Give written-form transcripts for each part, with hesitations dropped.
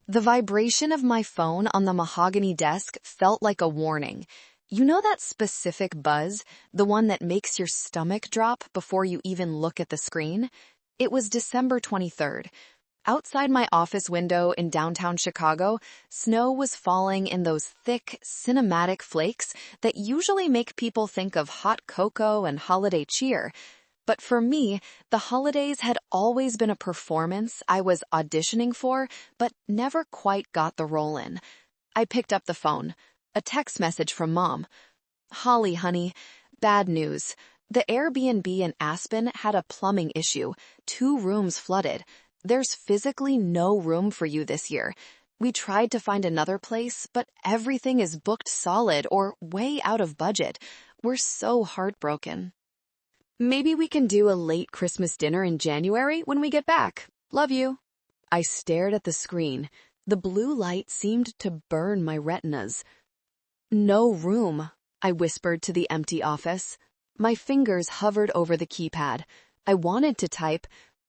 The vibration of my phone on the mahogany desk felt like a warning. You know that specific buzz, the one that makes your stomach drop before you even look at the screen? It was December 23rd. Outside my office window in downtown Chicago, snow was falling in those thick, cinematic flakes that usually make people think of hot cocoa and holiday cheer. But for me, the holidays had always been a performance I was auditioning for, but never quite got the role in. I picked up the phone. A text message from Mom. "Holly, honey, bad news. The Airbnb in Aspen had a plumbing issue. 2 rooms flooded. There's physically no room for you this year. We tried to find another place, but everything is booked solid or way out of budget. We're so heartbroken. Maybe we can do a late Christmas dinner in January when we get back. Love you." I stared at the screen. The blue light seemed to burn my retinas. "No room," I whispered to the empty office. My fingers hovered over the keypad. I wanted to type,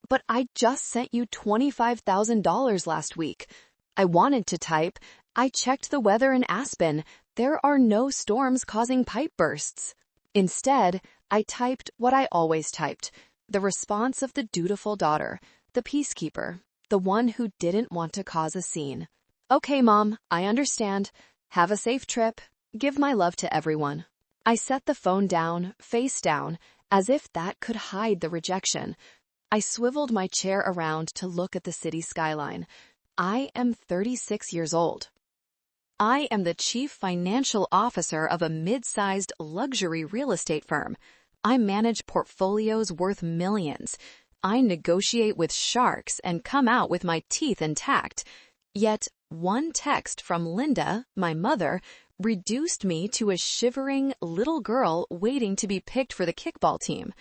"But I just sent you $25,000 last week." I wanted to type, "I checked the weather in Aspen. There are no storms causing pipe bursts." Instead, I typed what I always typed, the response of the dutiful daughter, the peacekeeper, the one who didn't want to cause a scene. "Okay, Mom, I understand. Have a safe trip. Give my love to everyone." I set the phone down, face down, as if that could hide the rejection. I swiveled my chair around to look at the city skyline. I am 36 years old. I am the chief financial officer of a mid-sized luxury real estate firm. I manage portfolios worth millions. I negotiate with sharks and come out with my teeth intact. Yet, one text from Linda, my mother, reduced me to a shivering little girl waiting to be picked for the kickball team.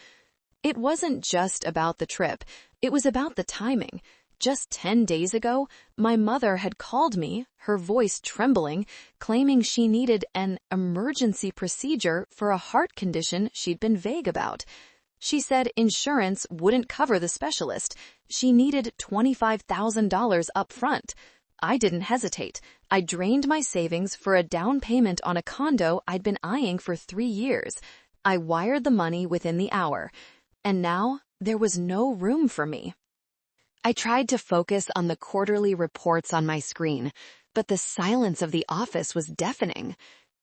It wasn't just about the trip. It was about the timing. Just 10 days ago, my mother had called me, her voice trembling, claiming she needed an emergency procedure for a heart condition she'd been vague about. She said insurance wouldn't cover the specialist. She needed $25,000 up front. I didn't hesitate. I drained my savings for a down payment on a condo I'd been eyeing for 3 years. I wired the money within the hour. And now, there was no room for me. I tried to focus on the quarterly reports on my screen, but the silence of the office was deafening.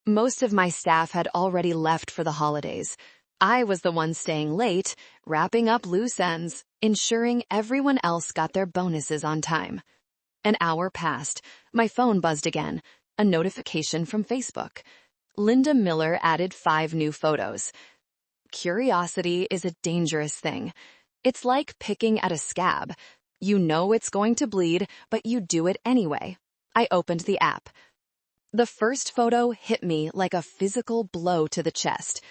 Most of my staff had already left for the holidays. I was the one staying late, wrapping up loose ends, ensuring everyone else got their bonuses on time. An hour passed. My phone buzzed again. A notification from Facebook. Linda Miller added 5 new photos. Curiosity is a dangerous thing. It's like picking at a scab. You know it's going to bleed, but you do it anyway. I opened the app. The first photo hit me like a physical blow to the chest.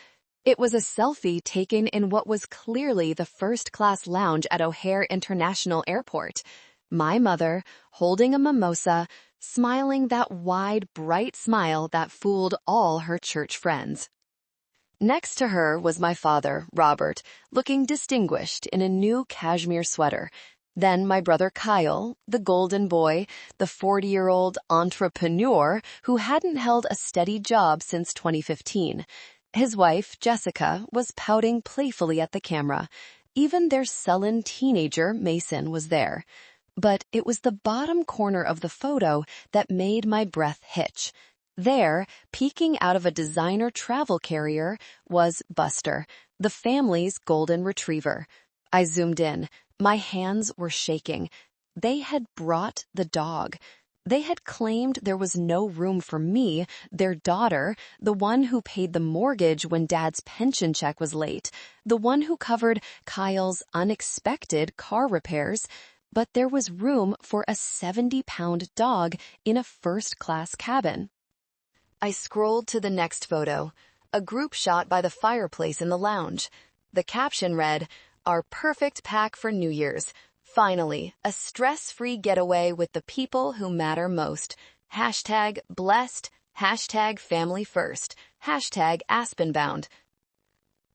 It was a selfie taken in what was clearly the first-class lounge at O'Hare International Airport. My mother, holding a mimosa, smiling that wide, bright smile that fooled all her church friends. Next to her was my father, Robert, looking distinguished in a new cashmere sweater. Then my brother Kyle, the golden boy, the 40-year-old entrepreneur who hadn't held a steady job since 2015. His wife, Jessica, was pouting playfully at the camera. Even their sullen teenager, Mason, was there. But it was the bottom corner of the photo that made my breath hitch. There, peeking out of a designer travel carrier, was Buster, the family's golden retriever. I zoomed in. My hands were shaking. They had brought the dog. They had claimed there was no room for me, their daughter, the one who paid the mortgage when Dad's pension check was late, the one who covered Kyle's unexpected car repairs. But there was room for a 70-pound dog in a first-class cabin. I scrolled to the next photo, a group shot by the fireplace in the lounge. The caption read, "Our perfect pack for New Year's. Finally, a stress-free getaway with the people who matter most. Hashtag blessed, hashtag family first, hashtag Aspenbound."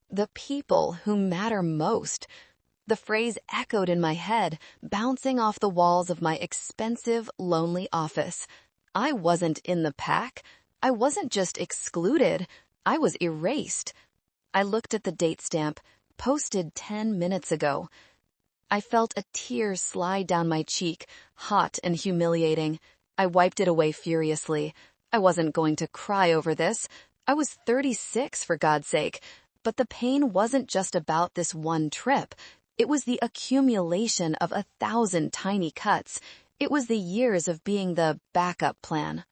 The people who matter most. The phrase echoed in my head, bouncing off the walls of my expensive, lonely office. I wasn't in the pack. I wasn't just excluded. I was erased. I looked at the date stamp, posted 10 minutes ago. I felt a tear slide down my cheek, hot and humiliating. I wiped it away furiously. I wasn't going to cry over this. I was 36, for God's sake. But the pain wasn't just about this one trip. It was the accumulation of 1,000 tiny cuts. It was the years of being the backup plan.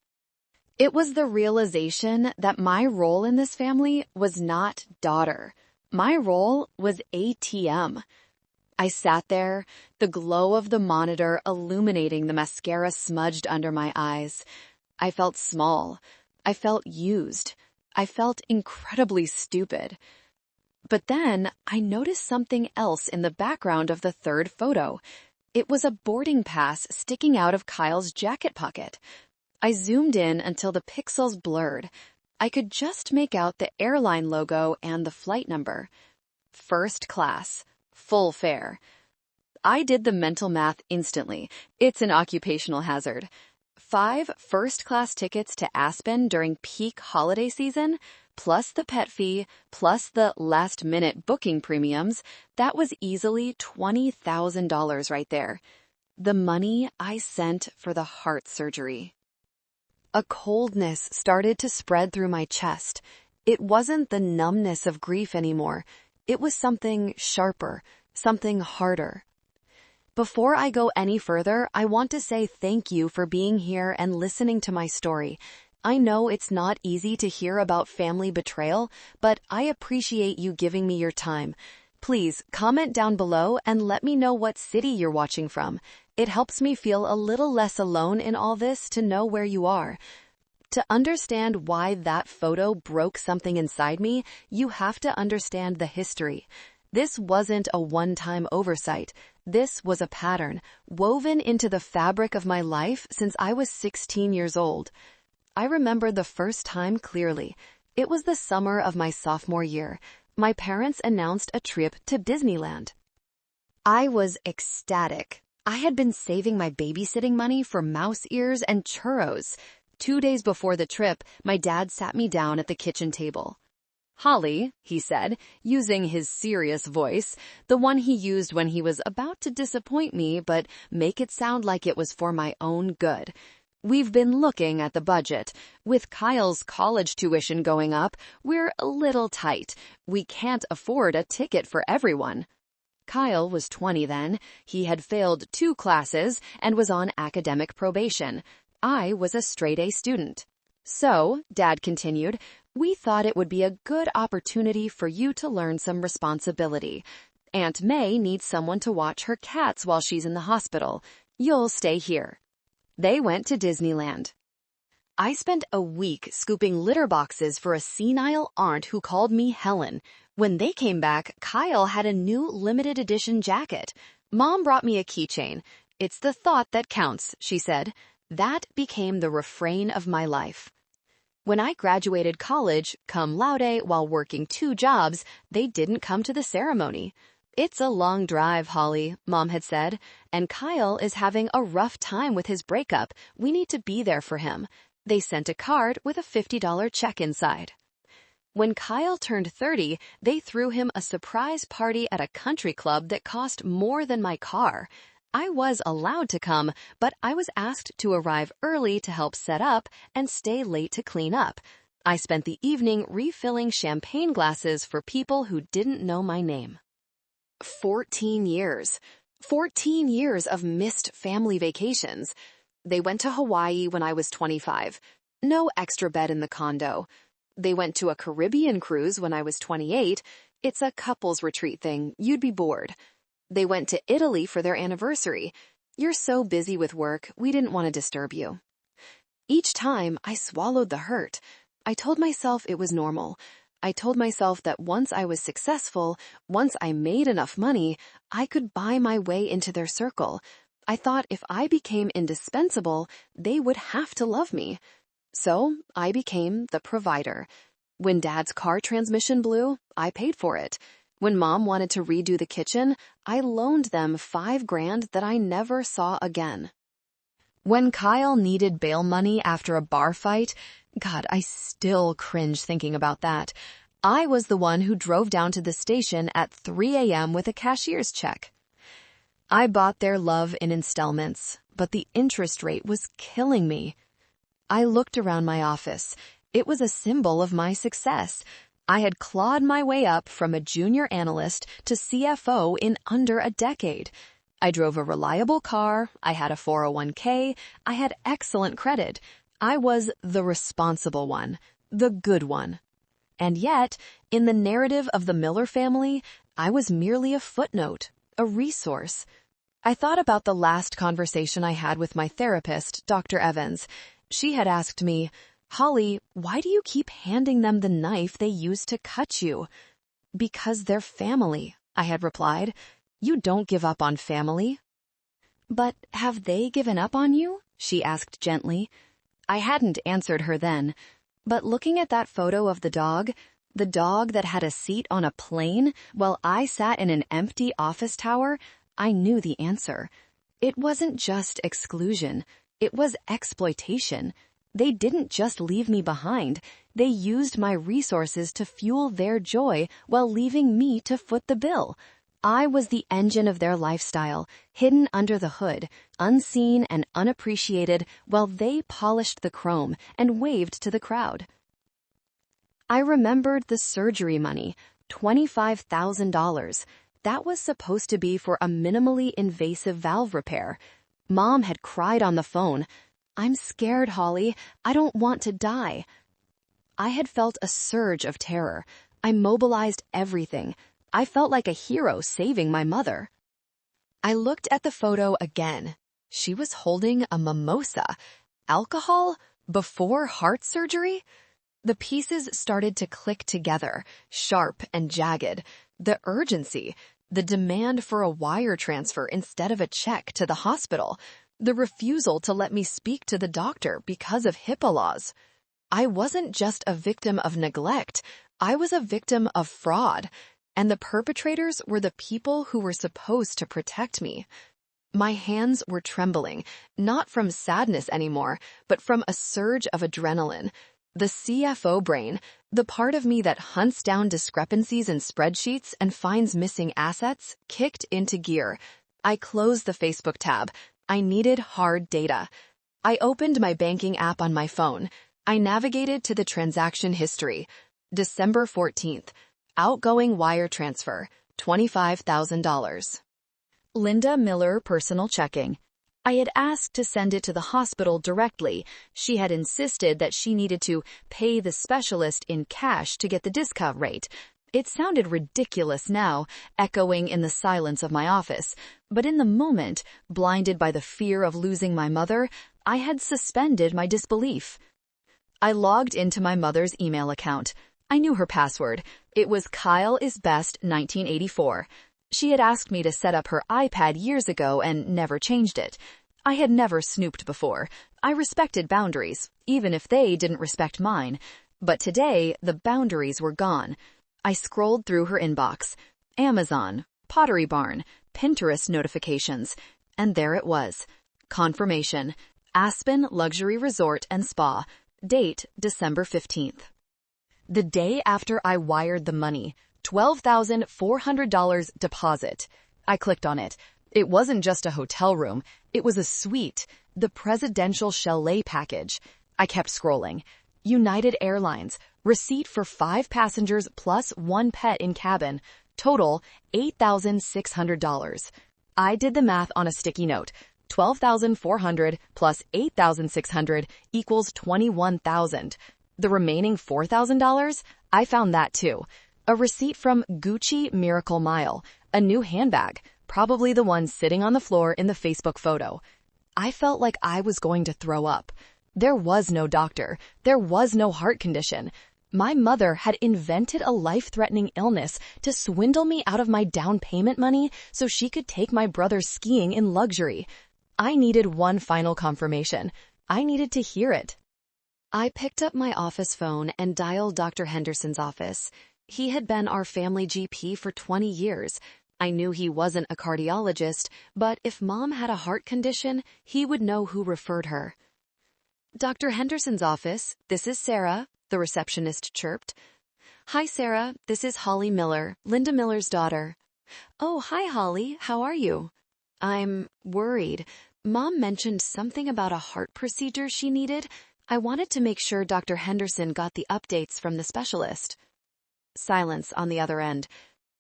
It was the realization that my role in this family was not daughter. My role was ATM. I sat there, the glow of the monitor illuminating the mascara smudged under my eyes. I felt small. I felt used. I felt incredibly stupid. But then I noticed something else in the background of the third photo. It was a boarding pass sticking out of Kyle's jacket pocket. I zoomed in until the pixels blurred. I could just make out the airline logo and the flight number. First class. Full fare. I did the mental math instantly. It's an occupational hazard. 5 first-class tickets to Aspen during peak holiday season, plus the pet fee, plus the last-minute booking premiums, that was easily $20,000 right there. The money I sent for the heart surgery. A coldness started to spread through my chest. It wasn't the numbness of grief anymore. It was something sharper, something harder. Before I go any further, I want to say thank you for being here and listening to my story. I know it's not easy to hear about family betrayal, but I appreciate you giving me your time. Please comment down below and let me know what city you're watching from. It helps me feel a little less alone in all this to know where you are. To understand why that photo broke something inside me, you have to understand the history. This wasn't a one-time oversight. This was a pattern, woven into the fabric of my life since I was 16 years old. I remember the first time clearly. It was the summer of my sophomore year. My parents announced a trip to Disneyland. I was ecstatic. I had been saving my babysitting money for mouse ears and churros. 2 days before the trip, my dad sat me down at the kitchen table. "Holly," he said, using his serious voice, the one he used when he was about to disappoint me but make it sound like it was for my own good. "We've been looking at the budget. With Kyle's college tuition going up, we're a little tight. We can't afford a ticket for everyone." Kyle was 20 then. He had failed 2 classes and was on academic probation. I was a straight-A student. "So," Dad continued, "we thought it would be a good opportunity for you to learn some responsibility. Aunt May needs someone to watch her cats while she's in the hospital. You'll stay here." They went to Disneyland. I spent a week scooping litter boxes for a senile aunt who called me Helen. When they came back, Kyle had a new limited edition jacket. Mom brought me a keychain. "It's the thought that counts," she said. That became the refrain of my life. When I graduated college, cum laude, while working 2 jobs, they didn't come to the ceremony. "It's a long drive, Holly," Mom had said, "and Kyle is having a rough time with his breakup. We need to be there for him." They sent a card with a $50 check inside. When Kyle turned 30, they threw him a surprise party at a country club that cost more than my car. I was allowed to come, but I was asked to arrive early to help set up and stay late to clean up. I spent the evening refilling champagne glasses for people who didn't know my name. 14 years. 14 years of missed family vacations. They went to Hawaii when I was 25. No extra bed in the condo. They went to a Caribbean cruise when I was 28. It's a couples retreat thing. You'd be bored. They went to Italy for their anniversary. You're so busy with work, we didn't want to disturb you. Each time, I swallowed the hurt. I told myself it was normal. I told myself that once I was successful, once I made enough money, I could buy my way into their circle. I thought if I became indispensable, they would have to love me. So I became the provider. When Dad's car transmission blew, I paid for it. When Mom wanted to redo the kitchen, I loaned them $5,000 that I never saw again. When Kyle needed bail money after a bar fight, God, I still cringe thinking about that. I was the one who drove down to the station at 3 a.m. with a cashier's check. I bought their love in installments, but the interest rate was killing me. I looked around my office. It was a symbol of my success. I had clawed my way up from a junior analyst to CFO in under a decade. I drove a reliable car, I had a 401k, I had excellent credit. I was the responsible one, the good one. And yet, in the narrative of the Miller family, I was merely a footnote, a resource. I thought about the last conversation I had with my therapist, Dr. Evans. She had asked me, "Holly, why do you keep handing them the knife they used to cut you?" "Because they're family," I had replied. "You don't give up on family." "But have they given up on you?" she asked gently. I hadn't answered her then. But looking at that photo of the dog that had a seat on a plane while I sat in an empty office tower, I knew the answer. It wasn't just exclusion. It was exploitation. They didn't just leave me behind. They used my resources to fuel their joy while leaving me to foot the bill. I was the engine of their lifestyle, hidden under the hood, unseen and unappreciated, while they polished the chrome and waved to the crowd. I remembered the surgery money, $25,000. That was supposed to be for a minimally invasive valve repair. Mom had cried on the phone, "I'm scared, Holly. I don't want to die." I had felt a surge of terror. I mobilized everything. I felt like a hero saving my mother. I looked at the photo again. She was holding a mimosa. Alcohol? Before heart surgery? The pieces started to click together, sharp and jagged. The urgency, the demand for a wire transfer instead of a check to the hospital, the refusal to let me speak to the doctor because of HIPAA laws. I wasn't just a victim of neglect. I was a victim of fraud. And the perpetrators were the people who were supposed to protect me. My hands were trembling, not from sadness anymore, but from a surge of adrenaline. The CFO brain, the part of me that hunts down discrepancies in spreadsheets and finds missing assets, kicked into gear. I closed the Facebook tab. I needed hard data. I opened my banking app on my phone. I navigated to the transaction history. December 14th. Outgoing wire transfer, $25,000. Linda Miller personal checking. I had asked to send it to the hospital directly. She had insisted that she needed to pay the specialist in cash to get the discount rate. It sounded ridiculous now, echoing in the silence of my office. But in the moment, blinded by the fear of losing my mother, I had suspended my disbelief. I logged into my mother's email account. I knew her password. It was KyleIsBest1984. She had asked me to set up her iPad years ago and never changed it. I had never snooped before. I respected boundaries, even if they didn't respect mine. But today, the boundaries were gone. I scrolled through her inbox. Amazon, Pottery Barn, Pinterest notifications. And there it was. Confirmation. Aspen Luxury Resort and Spa. Date, December 15th. The day after I wired the money, $12,400 deposit. I clicked on it. It wasn't just a hotel room. It was a suite, the presidential chalet package. I kept scrolling. United Airlines, receipt for 5 passengers plus 1 pet in cabin. Total, $8,600. I did the math on a sticky note. 12,400 plus 8,600 equals 21,000. The remaining $4,000? I found that too. A receipt from Gucci Miracle Mile, a new handbag, probably the one sitting on the floor in the Facebook photo. I felt like I was going to throw up. There was no doctor. There was no heart condition. My mother had invented a life-threatening illness to swindle me out of my down payment money so she could take my brother skiing in luxury. I needed one final confirmation. I needed to hear it. I picked up my office phone and dialed Dr. Henderson's office. He had been our family GP for 20 years. I knew he wasn't a cardiologist, but if Mom had a heart condition, he would know who referred her. Dr. Henderson's office, this is Sarah, the receptionist chirped. Hi, Sarah, this is Holly Miller, Linda Miller's daughter. Oh, hi, Holly, how are you? I'm worried. Mom mentioned something about a heart procedure she needed. I wanted to make sure Dr. Henderson got the updates from the specialist. Silence on the other end.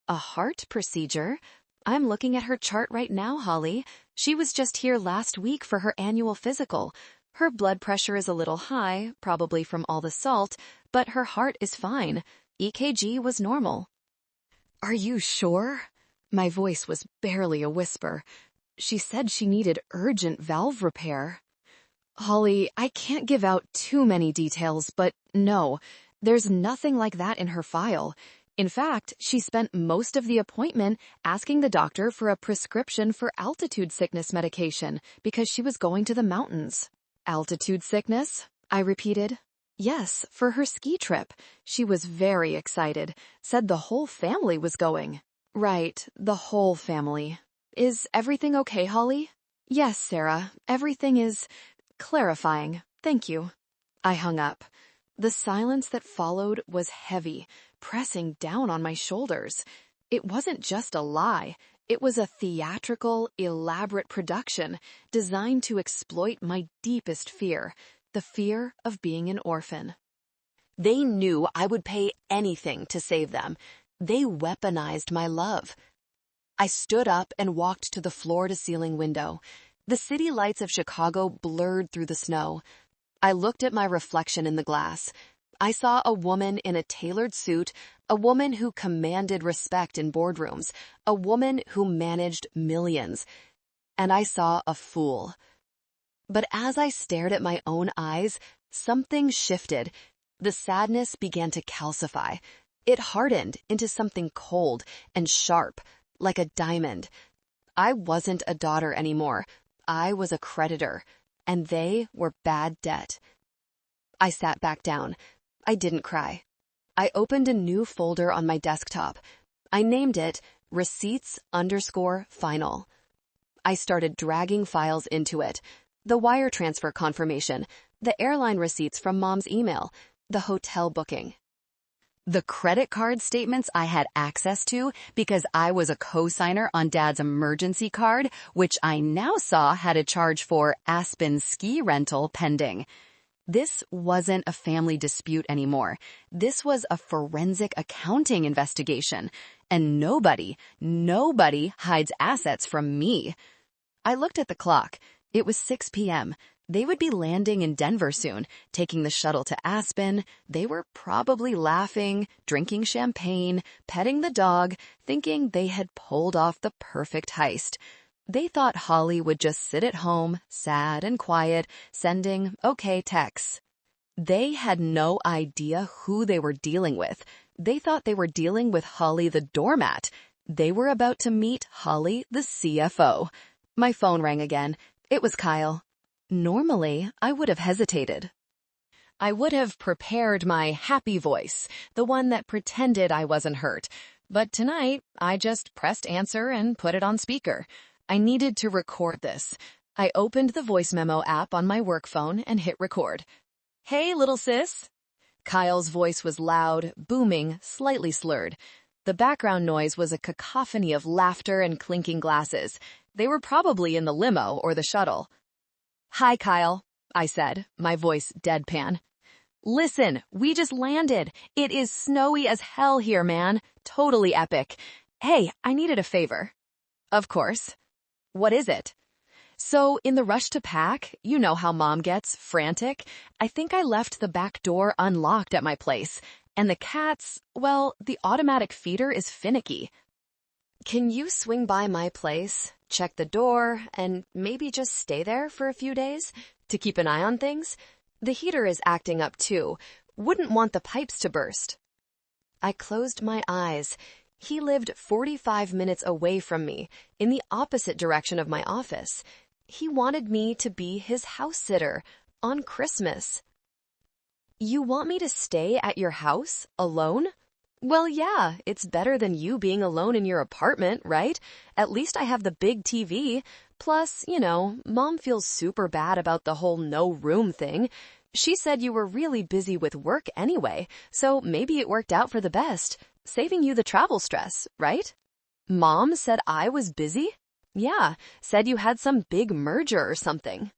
A heart procedure? I'm looking at her chart right now, Holly. She was just here last week for her annual physical. Her blood pressure is a little high, probably from all the salt, but her heart is fine. EKG was normal. Are you sure? My voice was barely a whisper. She said she needed urgent valve repair. Holly, I can't give out too many details, but no, there's nothing like that in her file. In fact, she spent most of the appointment asking the doctor for a prescription for altitude sickness medication because she was going to the mountains. Altitude sickness? I repeated. Yes, for her ski trip. She was very excited, said the whole family was going. Right, the whole family. Is everything okay, Holly? Yes, Sarah, everything is clarifying. Thank you. I hung up. The silence that followed was heavy, pressing down on my shoulders. It wasn't just a lie. It was a theatrical, elaborate production designed to exploit my deepest fear, the fear of being an orphan. They knew I would pay anything to save them. They weaponized my love. I stood up and walked to the floor-to-ceiling window. The city lights of Chicago blurred through the snow. I looked at my reflection in the glass. I saw a woman in a tailored suit, a woman who commanded respect in boardrooms, a woman who managed millions. And I saw a fool. But as I stared at my own eyes, something shifted. The sadness began to calcify. It hardened into something cold and sharp, like a diamond. I wasn't a daughter anymore. I was a creditor, and they were bad debt. I sat back down. I didn't cry. I opened a new folder on my desktop. I named it Receipts_Final. I started dragging files into it. The wire transfer confirmation, the airline receipts from Mom's email, the hotel booking. The credit card statements I had access to because I was a co-signer on Dad's emergency card, which I now saw had a charge for Aspen ski rental pending. This wasn't a family dispute anymore. This was a forensic accounting investigation, and nobody hides assets from me. I looked at the clock. It was 6 p.m. They would be landing in Denver soon, taking the shuttle to Aspen. They were probably laughing, drinking champagne, petting the dog, thinking they had pulled off the perfect heist. They thought Holly would just sit at home, sad and quiet, sending okay texts. They had no idea who they were dealing with. They thought they were dealing with Holly the doormat. They were about to meet Holly the CFO. My phone rang again. It was Kyle. Normally, I would have hesitated. I would have prepared my happy voice, the one that pretended I wasn't hurt. But tonight, I just pressed answer and put it on speaker. I needed to record this. I opened the voice memo app on my work phone and hit record. Hey, little sis. Kyle's voice was loud, booming, slightly slurred. The background noise was a cacophony of laughter and clinking glasses. They were probably in the limo or the shuttle. Hi, Kyle, I said, my voice deadpan. Listen, we just landed. It is snowy as hell here, man. Totally epic. Hey, I needed a favor. Of course. What is it? So, in the rush to pack, you know how Mom gets frantic. I think I left the back door unlocked at my place. And the cats, well, the automatic feeder is finicky. Can you swing by my place, check the door, and maybe just stay there for a few days to keep an eye on things? The heater is acting up too. Wouldn't want the pipes to burst. I closed my eyes. He lived 45 minutes away from me, in the opposite direction of my office. He wanted me to be his house sitter on Christmas. You want me to stay at your house alone? Well, yeah, it's better than you being alone in your apartment, right? At least I have the big TV. Plus, Mom feels super bad about the whole no room thing. She said you were really busy with work anyway, so maybe it worked out for the best, saving you the travel stress, right? Mom said I was busy? Yeah, said you had some big merger or something.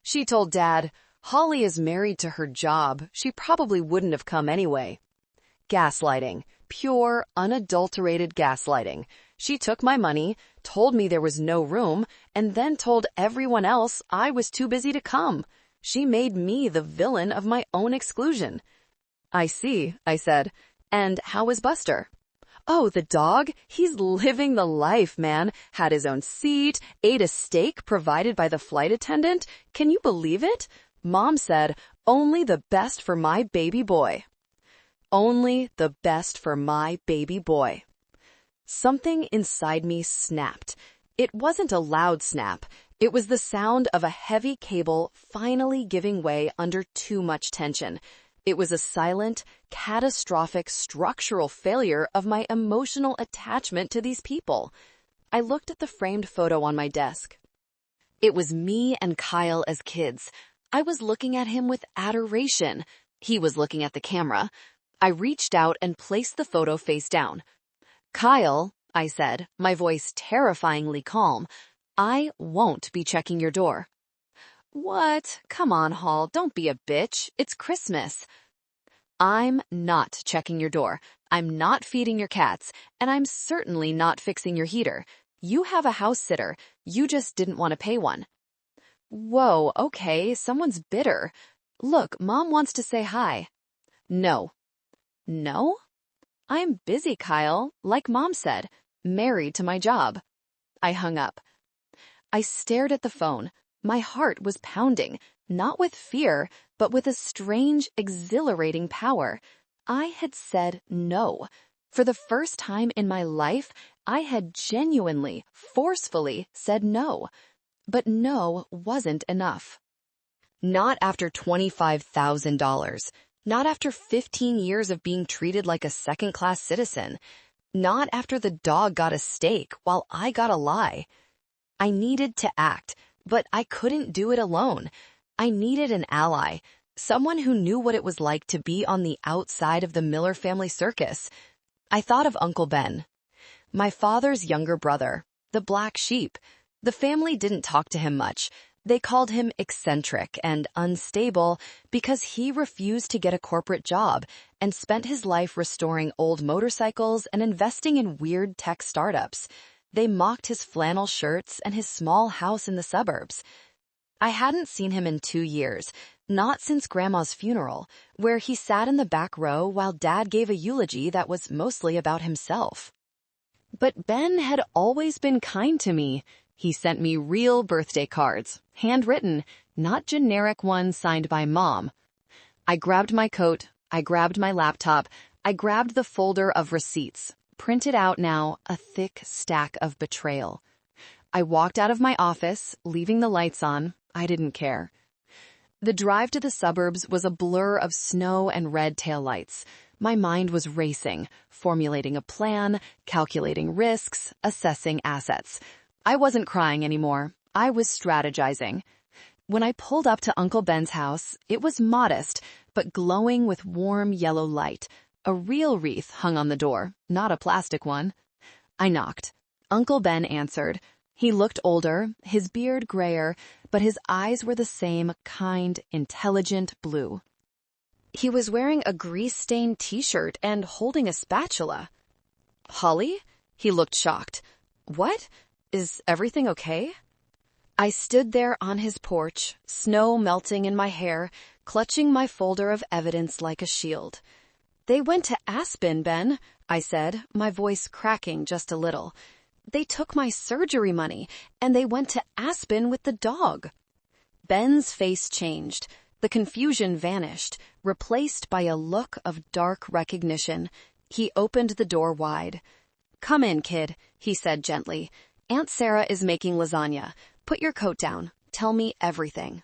She told Dad, Holly is married to her job. She probably wouldn't have come anyway. Gaslighting. Pure, unadulterated gaslighting. She took my money, told me there was no room, and then told everyone else I was too busy to come. She made me the villain of my own exclusion. I see, I said. And how is Buster? Oh, the dog? He's living the life, man. Had his own seat, ate a steak provided by the flight attendant. Can you believe it? Mom said, only the best for my baby boy. Only the best for my baby boy. Something inside me snapped. It wasn't a loud snap. It was the sound of a heavy cable finally giving way under too much tension. It was a silent, catastrophic structural failure of my emotional attachment to these people. I looked at the framed photo on my desk. It was me and Kyle as kids. I was looking at him with adoration. He was looking at the camera. I reached out and placed the photo face down. Kyle, I said, my voice terrifyingly calm, I won't be checking your door. What? Come on, Hall, don't be a bitch. It's Christmas. I'm not checking your door. I'm not feeding your cats, and I'm certainly not fixing your heater. You have a house sitter. You just didn't want to pay one. Whoa, okay, someone's bitter. Look, Mom wants to say hi. No. No? I'm busy, Kyle, like Mom said, married to my job. I hung up. I stared at the phone. My heart was pounding, not with fear, but with a strange, exhilarating power. I had said no. For the first time in my life, I had genuinely, forcefully said no. But no wasn't enough. Not after $25,000. Not after 15 years of being treated like a second-class citizen. Not after the dog got a steak while I got a lie. I needed to act, but I couldn't do it alone. I needed an ally, someone who knew what it was like to be on the outside of the Miller family circus. I thought of Uncle Ben, my father's younger brother, the black sheep. The family didn't talk to him much. They called him eccentric and unstable because he refused to get a corporate job and spent his life restoring old motorcycles and investing in weird tech startups. They mocked his flannel shirts and his small house in the suburbs. I hadn't seen him in 2 years, not since Grandma's funeral, where he sat in the back row while Dad gave a eulogy that was mostly about himself. But Ben had always been kind to me. He sent me real birthday cards, handwritten, not generic ones signed by Mom. I grabbed my coat, I grabbed my laptop, I grabbed the folder of receipts, printed out now a thick stack of betrayal. I walked out of my office, leaving the lights on. I didn't care. The drive to the suburbs was a blur of snow and red taillights. My mind was racing, formulating a plan, calculating risks, assessing assets. I wasn't crying anymore. I was strategizing. When I pulled up to Uncle Ben's house, it was modest, but glowing with warm yellow light. A real wreath hung on the door, not a plastic one. I knocked. Uncle Ben answered. He looked older, his beard grayer, but his eyes were the same kind, intelligent blue. He was wearing a grease-stained t-shirt and holding a spatula. Holly? He looked shocked. What? Is everything okay? I stood there on his porch, snow melting in my hair, clutching my folder of evidence like a shield. They went to Aspen, Ben, I said, my voice cracking just a little. They took my surgery money, and they went to Aspen with the dog. Ben's face changed. The confusion vanished, replaced by a look of dark recognition. He opened the door wide. Come in, kid, he said gently. Aunt Sarah is making lasagna. Put your coat down. Tell me everything.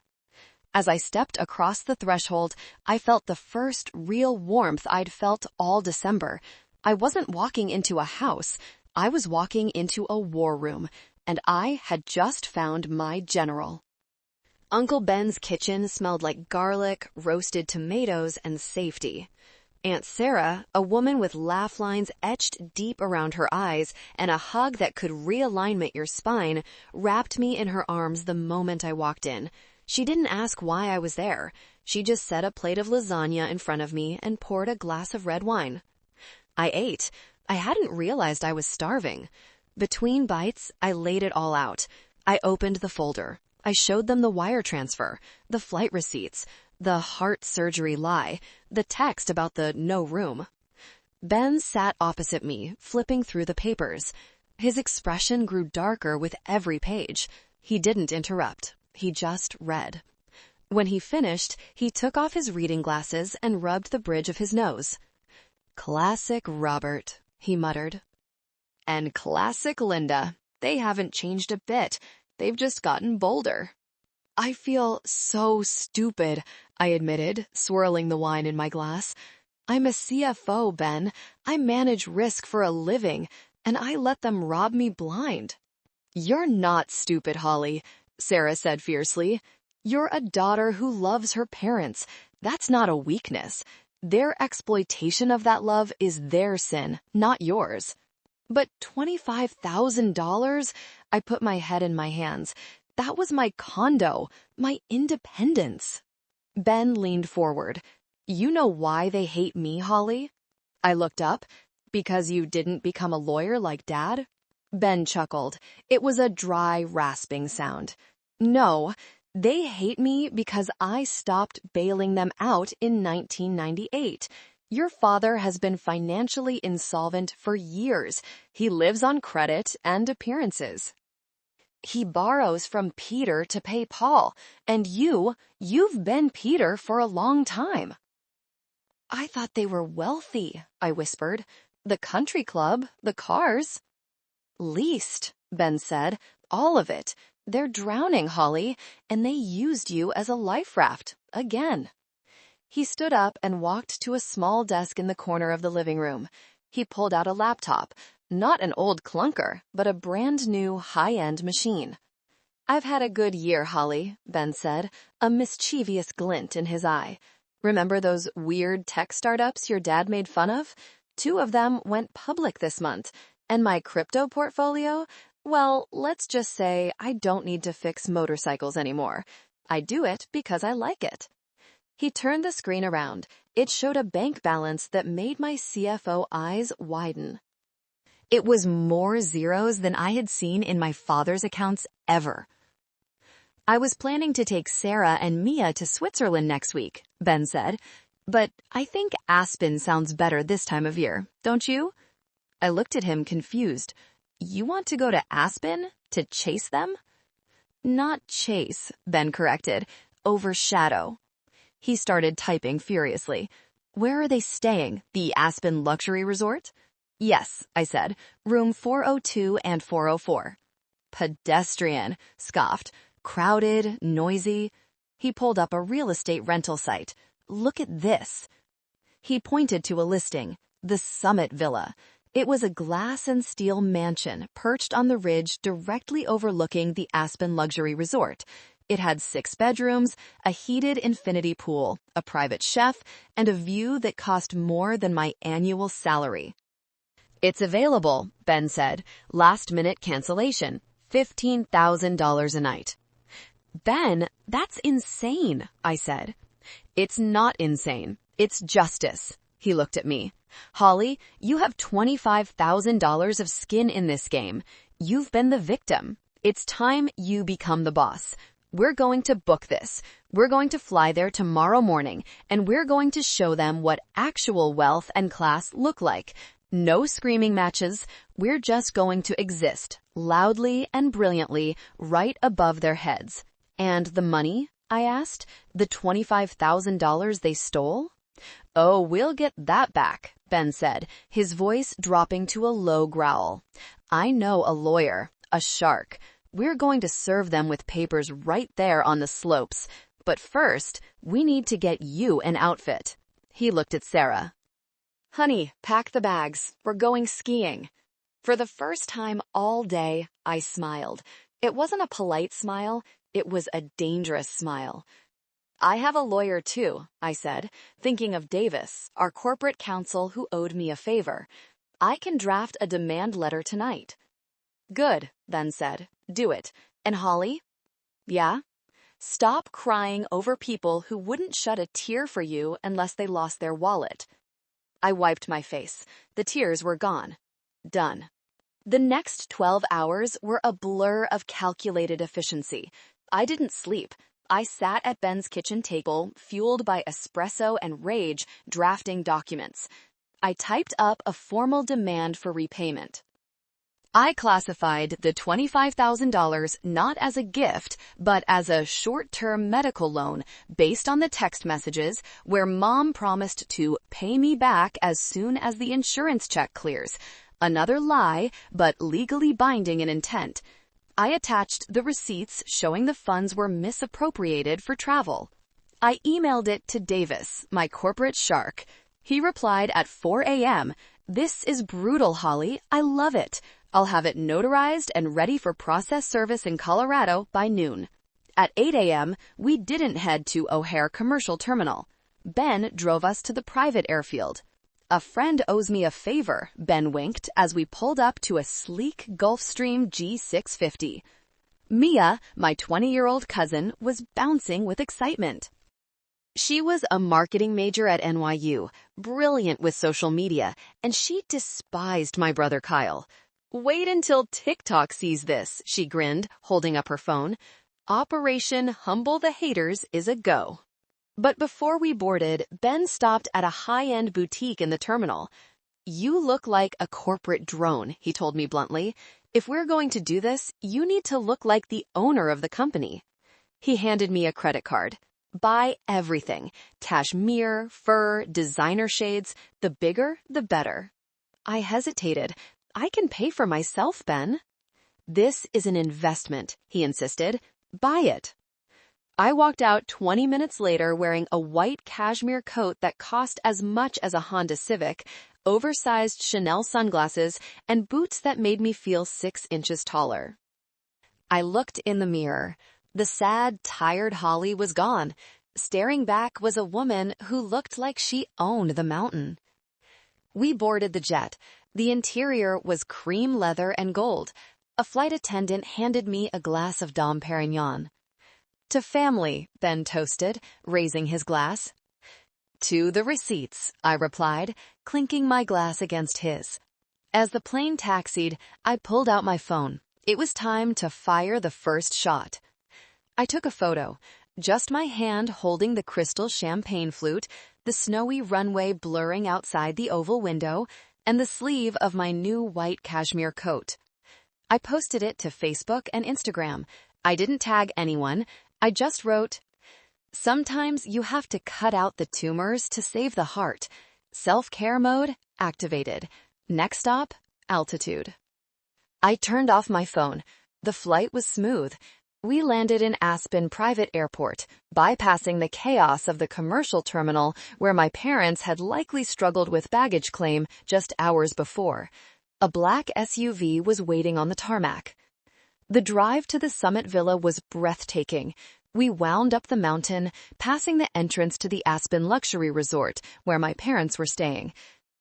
As I stepped across the threshold, I felt the first real warmth I'd felt all December. I wasn't walking into a house. I was walking into a war room, and I had just found my general. Uncle Ben's kitchen smelled like garlic, roasted tomatoes, and safety. Aunt Sarah, a woman with laugh lines etched deep around her eyes and a hug that could realignment your spine, wrapped me in her arms the moment I walked in. She didn't ask why I was there. She just set a plate of lasagna in front of me and poured a glass of red wine. I ate. I hadn't realized I was starving. Between bites, I laid it all out. I opened the folder. I showed them the wire transfer, the flight receipts, the heart surgery lie, the text about the no room. Ben sat opposite me, flipping through the papers. His expression grew darker with every page. He didn't interrupt. He just read. When he finished, he took off his reading glasses and rubbed the bridge of his nose. "Classic Robert," he muttered. "And classic Linda. They haven't changed a bit. They've just gotten bolder." "I feel so stupid," I admitted, swirling the wine in my glass. "I'm a CFO, Ben. I manage risk for a living, and I let them rob me blind." "You're not stupid, Holly," Sarah said fiercely. "You're a daughter who loves her parents. That's not a weakness. Their exploitation of that love is their sin, not yours." "But $25,000? I put my head in my hands. That was my condo, my independence. Ben leaned forward. "You know why they hate me, Holly?" I looked up. "Because you didn't become a lawyer like Dad?" Ben chuckled. It was a dry, rasping sound. "No, they hate me because I stopped bailing them out in 1998. Your father has been financially insolvent for years. He lives on credit and appearances. He borrows from Peter to pay Paul, and you've been Peter for a long time." "I thought they were wealthy," I whispered. "The country club, the cars." "Least," Ben said. "All of it. They're drowning, Holly, and they used you as a life raft, again." He stood up and walked to a small desk in the corner of the living room. He pulled out a laptop, not an old clunker, but a brand new high-end machine. "I've had a good year, Holly," Ben said, a mischievous glint in his eye. "Remember those weird tech startups your dad made fun of? 2 of them went public this month. And my crypto portfolio? Well, let's just say I don't need to fix motorcycles anymore. I do it because I like it." He turned the screen around. It showed a bank balance that made my CFO eyes widen. It was more zeros than I had seen in my father's accounts ever. "I was planning to take Sarah and Mia to Switzerland next week," Ben said. "But I think Aspen sounds better this time of year, don't you?" I looked at him confused. "You want to go to Aspen? To chase them?" "Not chase," Ben corrected. "Overshadow." He started typing furiously. "Where are they staying? The Aspen Luxury Resort?" "Yes," I said. "Room 402 and 404. "Pedestrian," scoffed. "Crowded, noisy." He pulled up a real estate rental site. "Look at this." He pointed to a listing. The Summit Villa. It was a glass and steel mansion perched on the ridge directly overlooking the Aspen Luxury Resort. It had 6 bedrooms, a heated infinity pool, a private chef, and a view that cost more than my annual salary. "It's available," Ben said. "Last-minute cancellation. $15,000 a night." "Ben, that's insane," I said. "It's not insane. It's justice." He looked at me. "Holly, you have $25,000 of skin in this game. You've been the victim. It's time you become the boss. We're going to book this. We're going to fly there tomorrow morning, and we're going to show them what actual wealth and class look like. No screaming matches. We're just going to exist, loudly and brilliantly, right above their heads." "And the money?" I asked. "The $25,000 they stole?" "Oh, we'll get that back," Ben said, his voice dropping to a low growl. "I know a lawyer, a shark. We're going to serve them with papers right there on the slopes. But first, we need to get you an outfit. He looked at Sarah. Honey, pack the bags. We're going skiing. For the first time all day, I smiled. It wasn't a polite smile, it was a dangerous smile. I have a lawyer too, I said, thinking of Davis, our corporate counsel who owed me a favor. I can draft a demand letter tonight. Good, Ben said. Do it. And Holly? Yeah? Stop crying over people who wouldn't shed a tear for you unless they lost their wallet. I wiped my face. The tears were gone. Done. The next 12 hours were a blur of calculated efficiency. I didn't sleep. I sat at Ben's kitchen table, fueled by espresso and rage, drafting documents. I typed up a formal demand for repayment. I classified the $25,000 not as a gift, but as a short-term medical loan based on the text messages where Mom promised to pay me back as soon as the insurance check clears. Another lie, but legally binding in intent. I attached the receipts showing the funds were misappropriated for travel. I emailed it to Davis, my corporate shark. He replied at 4 a.m., "This is brutal, Holly. I love it. I'll have it notarized and ready for process service in Colorado by noon." At 8 a.m., we didn't head to O'Hare Commercial Terminal. Ben drove us to the private airfield. "A friend owes me a favor," Ben winked as we pulled up to a sleek Gulfstream G650. Mia, my 20-year-old cousin, was bouncing with excitement. She was a marketing major at NYU, brilliant with social media, and she despised my brother Kyle. "Wait until TikTok sees this," she grinned, holding up her phone. Operation Humble the Haters is a go. But before we boarded, Ben stopped at a high-end boutique in the terminal. "You look like a corporate drone," he told me bluntly. "If we're going to do this, you need to look like the owner of the company." He handed me a credit card. "Buy everything. Cashmere, fur, designer shades. The bigger, the better." I hesitated. "I can pay for myself, Ben." "This is an investment," he insisted. "Buy it." I walked out 20 minutes later wearing a white cashmere coat that cost as much as a Honda Civic, oversized Chanel sunglasses, and boots that made me feel 6 inches taller. I looked in the mirror. The sad, tired Holly was gone. Staring back was a woman who looked like she owned the mountain. We boarded the jet. The interior was cream leather and gold. A flight attendant handed me a glass of Dom Perignon. "To family," Ben toasted, raising his glass. "To the receipts," I replied, clinking my glass against his. As the plane taxied, I pulled out my phone. It was time to fire the first shot. I took a photo, just my hand holding the crystal champagne flute, the snowy runway blurring outside the oval window, and the sleeve of my new white cashmere coat. I posted it to Facebook and Instagram. I didn't tag anyone. I just wrote, "Sometimes you have to cut out the tumors to save the heart. Self-care mode activated. Next stop, altitude." I turned off my phone. The flight was smooth. We landed in Aspen Private Airport, bypassing the chaos of the commercial terminal where my parents had likely struggled with baggage claim just hours before. A black SUV was waiting on the tarmac. The drive to the Summit Villa was breathtaking. We wound up the mountain, passing the entrance to the Aspen Luxury Resort, where my parents were staying.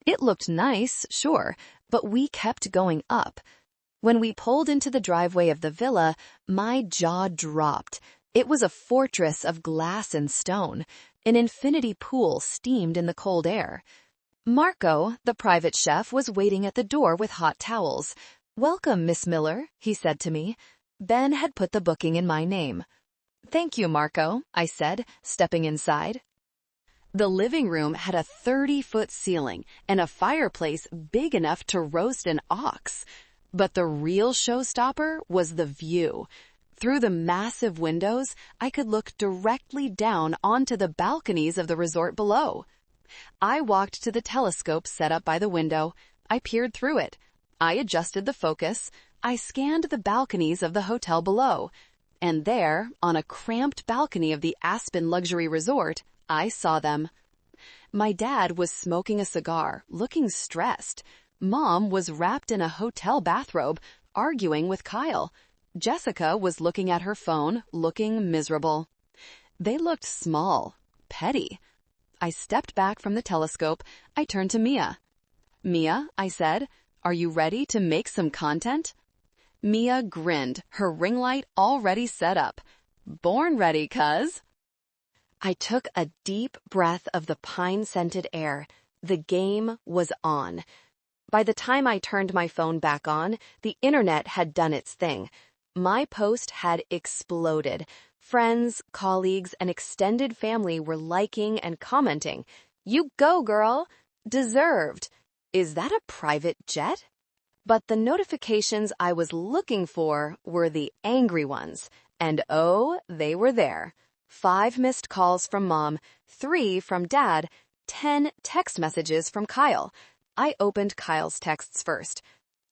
It looked nice, sure, but we kept going up. When we pulled into the driveway of the villa, my jaw dropped. It was a fortress of glass and stone. An infinity pool steamed in the cold air. Marco, the private chef, was waiting at the door with hot towels. "Welcome, Miss Miller," he said to me. Ben had put the booking in my name. "Thank you, Marco," I said, stepping inside. The living room had a 30-foot ceiling and a fireplace big enough to roast an ox. But the real showstopper was the view. Through the massive windows, I could look directly down onto the balconies of the resort below. I walked to the telescope set up by the window. I peered through it. I adjusted the focus. I scanned the balconies of the hotel below. And there, on a cramped balcony of the Aspen luxury resort, I saw them. My dad was smoking a cigar, looking stressed. Mom was wrapped in a hotel bathrobe, arguing with Kyle. Jessica was looking at her phone, looking miserable. They looked small, petty. I stepped back from the telescope. I turned to Mia. "Mia," I said, "are you ready to make some content?" Mia grinned, her ring light already set up. "Born ready, cuz." I took a deep breath of the pine-scented air. The game was on. By the time I turned my phone back on, the internet had done its thing. My post had exploded. Friends, colleagues, and extended family were liking and commenting. "You go, girl. Deserved. Is that a private jet?" But the notifications I was looking for were the angry ones. And oh, they were there. 5 missed calls from Mom, 3 from Dad, 10 text messages from Kyle. I opened Kyle's texts first.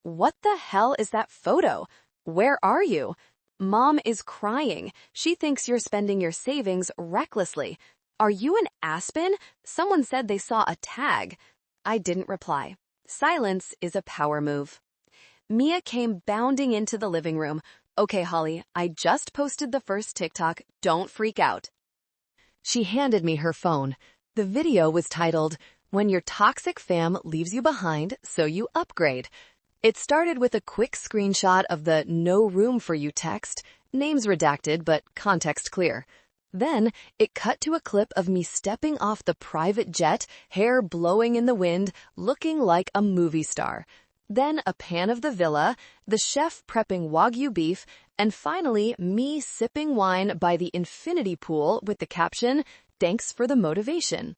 "What the hell is that photo? Where are you? Mom is crying. She thinks you're spending your savings recklessly. Are you in Aspen? Someone said they saw a tag." I didn't reply. Silence is a power move. Mia came bounding into the living room. "Okay, Holly, I just posted the first TikTok. Don't freak out." She handed me her phone. The video was titled, "When Your Toxic Fam Leaves You Behind, So You Upgrade." It started with a quick screenshot of the "No room for you" text, names redacted but context clear. Then it cut to a clip of me stepping off the private jet, hair blowing in the wind, looking like a movie star. Then a pan of the villa, the chef prepping Wagyu beef, and finally me sipping wine by the infinity pool with the caption, "Thanks for the motivation."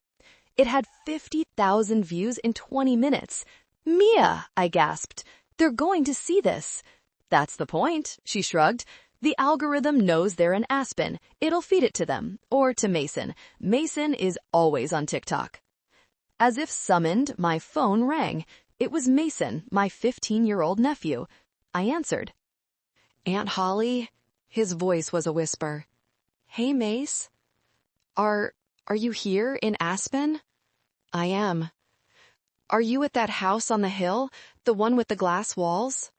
It had 50,000 views in 20 minutes. "Mia," I gasped, "they're going to see this." "That's the point," she shrugged. "The algorithm knows they're in Aspen. It'll feed it to them, or to Mason. Mason is always on TikTok." As if summoned, my phone rang. It was Mason, my 15-year-old nephew. I answered. "Aunt Holly?" His voice was a whisper. "Hey, Mace. Are you here in Aspen?" "I am." "Are you at that house on the hill, the one with the glass walls?"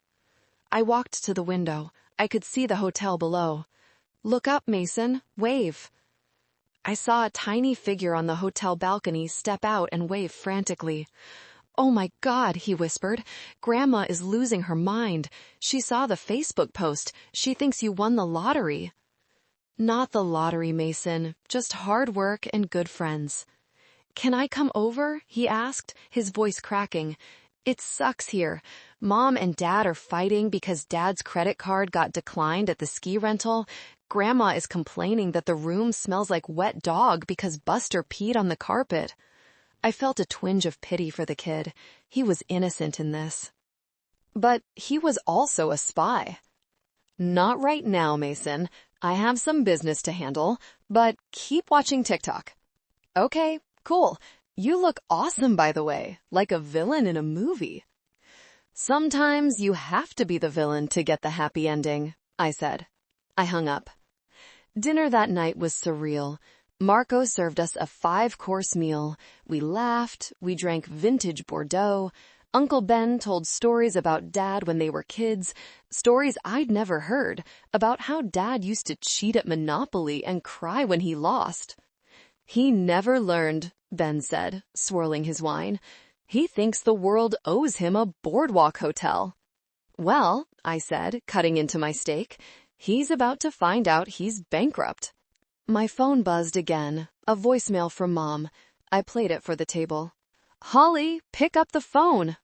I walked to the window. I could see the hotel below. "Look up, Mason. Wave." I saw a tiny figure on the hotel balcony step out and wave frantically. "Oh my God," he whispered. "Grandma is losing her mind. She saw the Facebook post. She thinks you won the lottery." "Not the lottery, Mason. Just hard work and good friends." "Can I come over?" he asked, his voice cracking. "It sucks here. Mom and Dad are fighting because Dad's credit card got declined at the ski rental. Grandma is complaining that the room smells like wet dog because Buster peed on the carpet." I felt a twinge of pity for the kid. He was innocent in this. But he was also a spy. "Not right now, Mason. I have some business to handle, but keep watching TikTok." "Okay, cool. You look awesome, by the way, like a villain in a movie." "Sometimes you have to be the villain to get the happy ending," I said. I hung up. Dinner that night was surreal. Marco served us a 5-course meal. We laughed, we drank vintage Bordeaux. Uncle Ben told stories about Dad when they were kids, stories I'd never heard, about how Dad used to cheat at Monopoly and cry when he lost. "He never learned," Ben said, swirling his wine. "He thinks the world owes him a boardwalk hotel." "Well," I said, cutting into my steak, "he's about to find out he's bankrupt." My phone buzzed again, a voicemail from Mom. I played it for the table. "Holly, pick up the phone."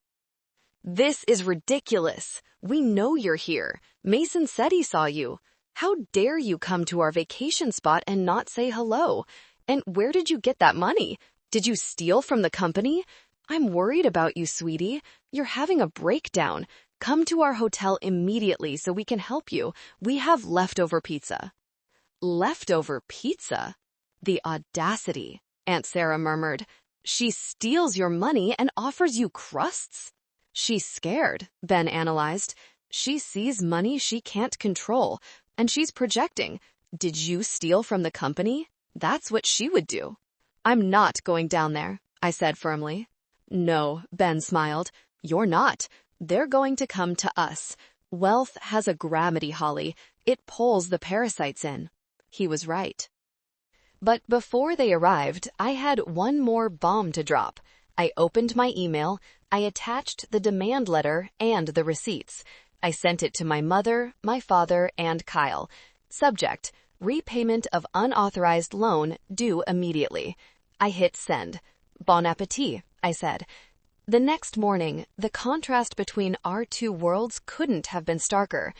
"This is ridiculous. We know you're here. Mason said he saw you. How dare you come to our vacation spot and not say hello? And where did you get that money? Did you steal from the company? I'm worried about you, sweetie. You're having a breakdown. Come to our hotel immediately so we can help you. We have leftover pizza." "Leftover pizza?" "The audacity," Aunt Sarah murmured. "She steals your money and offers you crusts?" "She's scared," Ben analyzed. "She sees money she can't control. And she's projecting, "Did you steal from the company?" That's what she would do. "I'm not going down there," I said firmly. "No," Ben smiled. "You're not. They're going to come to us. Wealth has a gravity, Holly. It pulls the parasites in." He was right. But before they arrived, I had one more bomb to drop. I opened my email, I attached the demand letter and the receipts. I sent it to my mother, my father, and Kyle. Subject: repayment of unauthorized loan due immediately. I hit send. "Bon appetit," I said. The next morning, the contrast between our two worlds couldn't have been starker.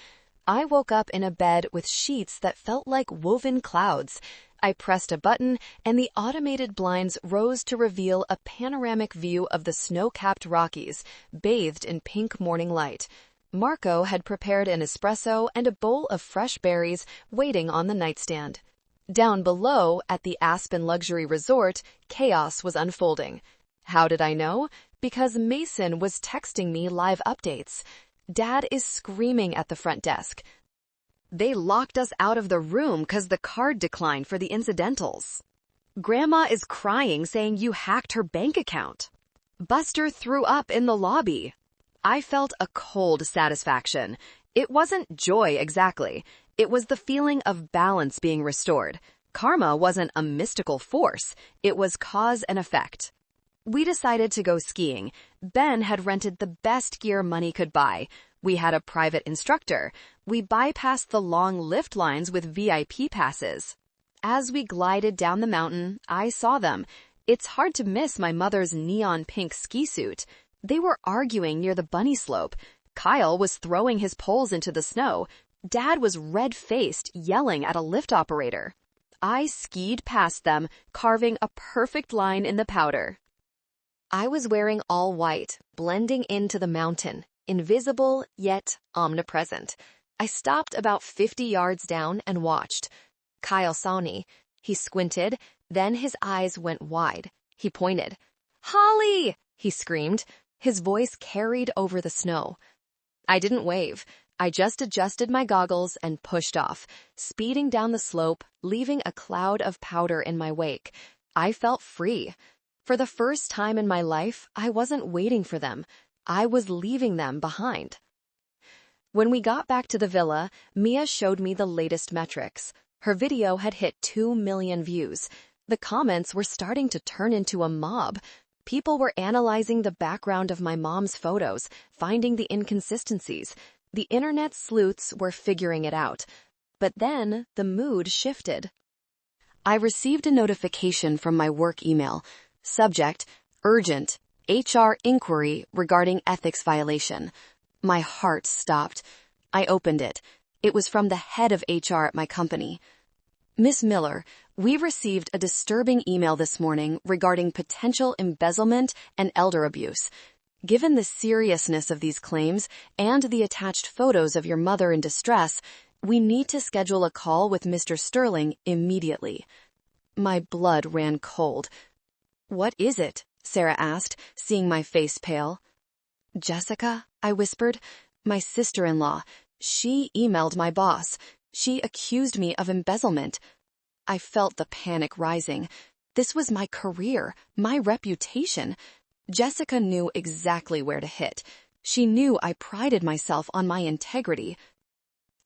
I woke up in a bed with sheets that felt like woven clouds. I pressed a button, and the automated blinds rose to reveal a panoramic view of the snow-capped Rockies, bathed in pink morning light. Marco had prepared an espresso and a bowl of fresh berries waiting on the nightstand. Down below, at the Aspen luxury resort, chaos was unfolding. How did I know? Because Mason was texting me live updates. Dad is screaming at the front desk. "They locked us out of the room 'cause the card declined for the incidentals." "Grandma is crying saying you hacked her bank account." "Buster threw up in the lobby." I felt a cold satisfaction. It wasn't joy exactly. It was the feeling of balance being restored. Karma wasn't a mystical force. It was cause and effect. We decided to go skiing. Ben had rented the best gear money could buy. We had a private instructor. We bypassed the long lift lines with VIP passes. As we glided down the mountain, I saw them. It's hard to miss my mother's neon pink ski suit. They were arguing near the bunny slope. Kyle was throwing his poles into the snow. Dad was red-faced, yelling at a lift operator. I skied past them, carving a perfect line in the powder. I was wearing all white, blending into the mountain, invisible yet omnipresent. I stopped about 50 yards down and watched. Kyle saw me. He squinted, then his eyes went wide. He pointed. "Holly!" he screamed. His voice carried over the snow. I didn't wave. I just adjusted my goggles and pushed off, speeding down the slope, leaving a cloud of powder in my wake. I felt free. For the first time in my life, I wasn't waiting for them. I was leaving them behind. When we got back to the villa, Mia showed me the latest metrics. Her video had hit 2 million views. The comments were starting to turn into a mob. People were analyzing the background of my mom's photos, finding the inconsistencies. The internet sleuths were figuring it out. But then the mood shifted. I received a notification from my work email. Subject: urgent, HR inquiry regarding ethics violation. My heart stopped. I opened it. It was from the head of HR at my company. "Miss Miller, we received a disturbing email this morning regarding potential embezzlement and elder abuse. Given the seriousness of these claims and the attached photos of your mother in distress, we need to schedule a call with Mr. Sterling immediately." My blood ran cold. "What is it?" Sarah asked, seeing my face pale. "Jessica," I whispered, "my sister-in-law. She emailed my boss. She accused me of embezzlement." I felt the panic rising. This was my career, my reputation. Jessica knew exactly where to hit. She knew I prided myself on my integrity.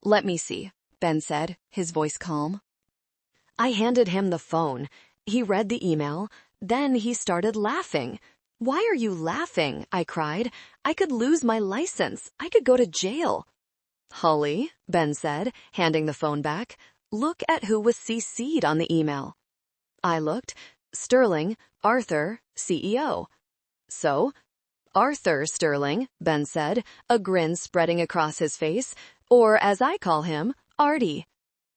"Let me see," Ben said, his voice calm. I handed him the phone. He read the email. Then he started laughing. "Why are you laughing?" I cried. "I could lose my license. I could go to jail." "Holly," Ben said, handing the phone back, "look at who was CC'd on the email." I looked. Sterling, Arthur, CEO. "So?" "Arthur Sterling," Ben said, a grin spreading across his face, or as I call him, Artie.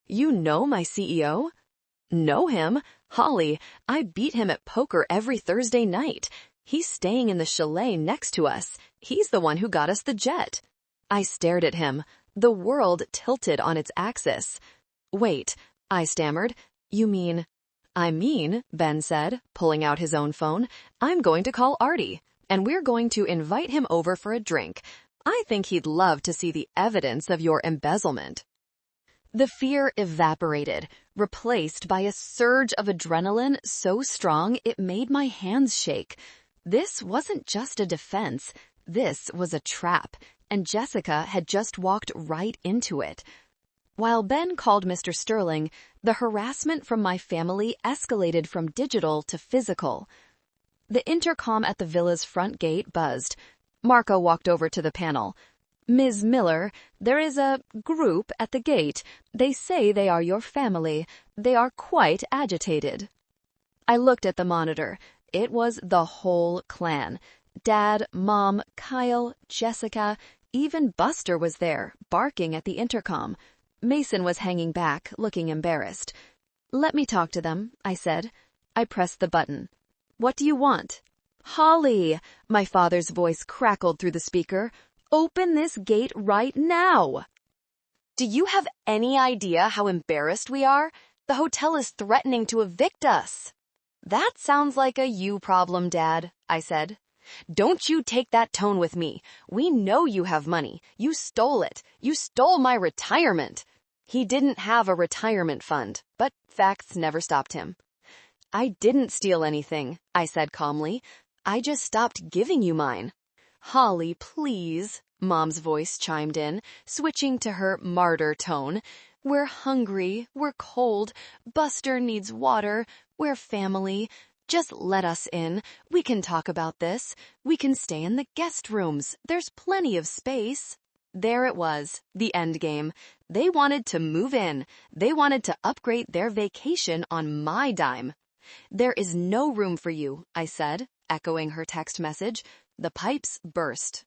"You know my CEO?" "Know him? Holly, I beat him at poker every Thursday night. He's staying in the chalet next to us. He's the one who got us the jet." I stared at him. The world tilted on its axis. "Wait," I stammered. "You mean—" "I mean," Ben said, pulling out his own phone, "I'm going to call Artie, and we're going to invite him over for a drink. I think he'd love to see the evidence of your embezzlement." The fear evaporated, replaced by a surge of adrenaline so strong it made my hands shake. This wasn't just a defense. This was a trap, and Jessica had just walked right into it. While Ben called Mr. Sterling, the harassment from my family escalated from digital to physical. The intercom at the villa's front gate buzzed. Marco walked over to the panel. "Ms. Miller, there is a group at the gate. They say they are your family. They are quite agitated." I looked at the monitor. It was the whole clan. Dad, Mom, Kyle, Jessica, even Buster was there, barking at the intercom. Mason was hanging back, looking embarrassed. "Let me talk to them," I said. I pressed the button. "What do you want?" "Holly," my father's voice crackled through the speaker. "Open this gate right now." "Do you have any idea how embarrassed we are? The hotel is threatening to evict us." "That sounds like a you problem, Dad," I said. "Don't you take that tone with me. We know you have money. You stole it. You stole my retirement." He didn't have a retirement fund, but facts never stopped him. "I didn't steal anything," I said calmly. "I just stopped giving you mine." "Holly, please," Mom's voice chimed in, switching to her martyr tone. "We're hungry, we're cold, Buster needs water, we're family. Just let us in. We can talk about this. We can stay in the guest rooms. There's plenty of space." There it was, the end game. They wanted to move in. They wanted to upgrade their vacation on my dime. "There is no room for you," I said, echoing her text message. The pipes burst.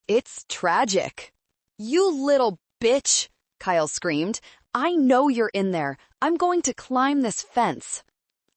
"It's tragic." "You little bitch," Kyle screamed. "I know you're in there. I'm going to climb this fence."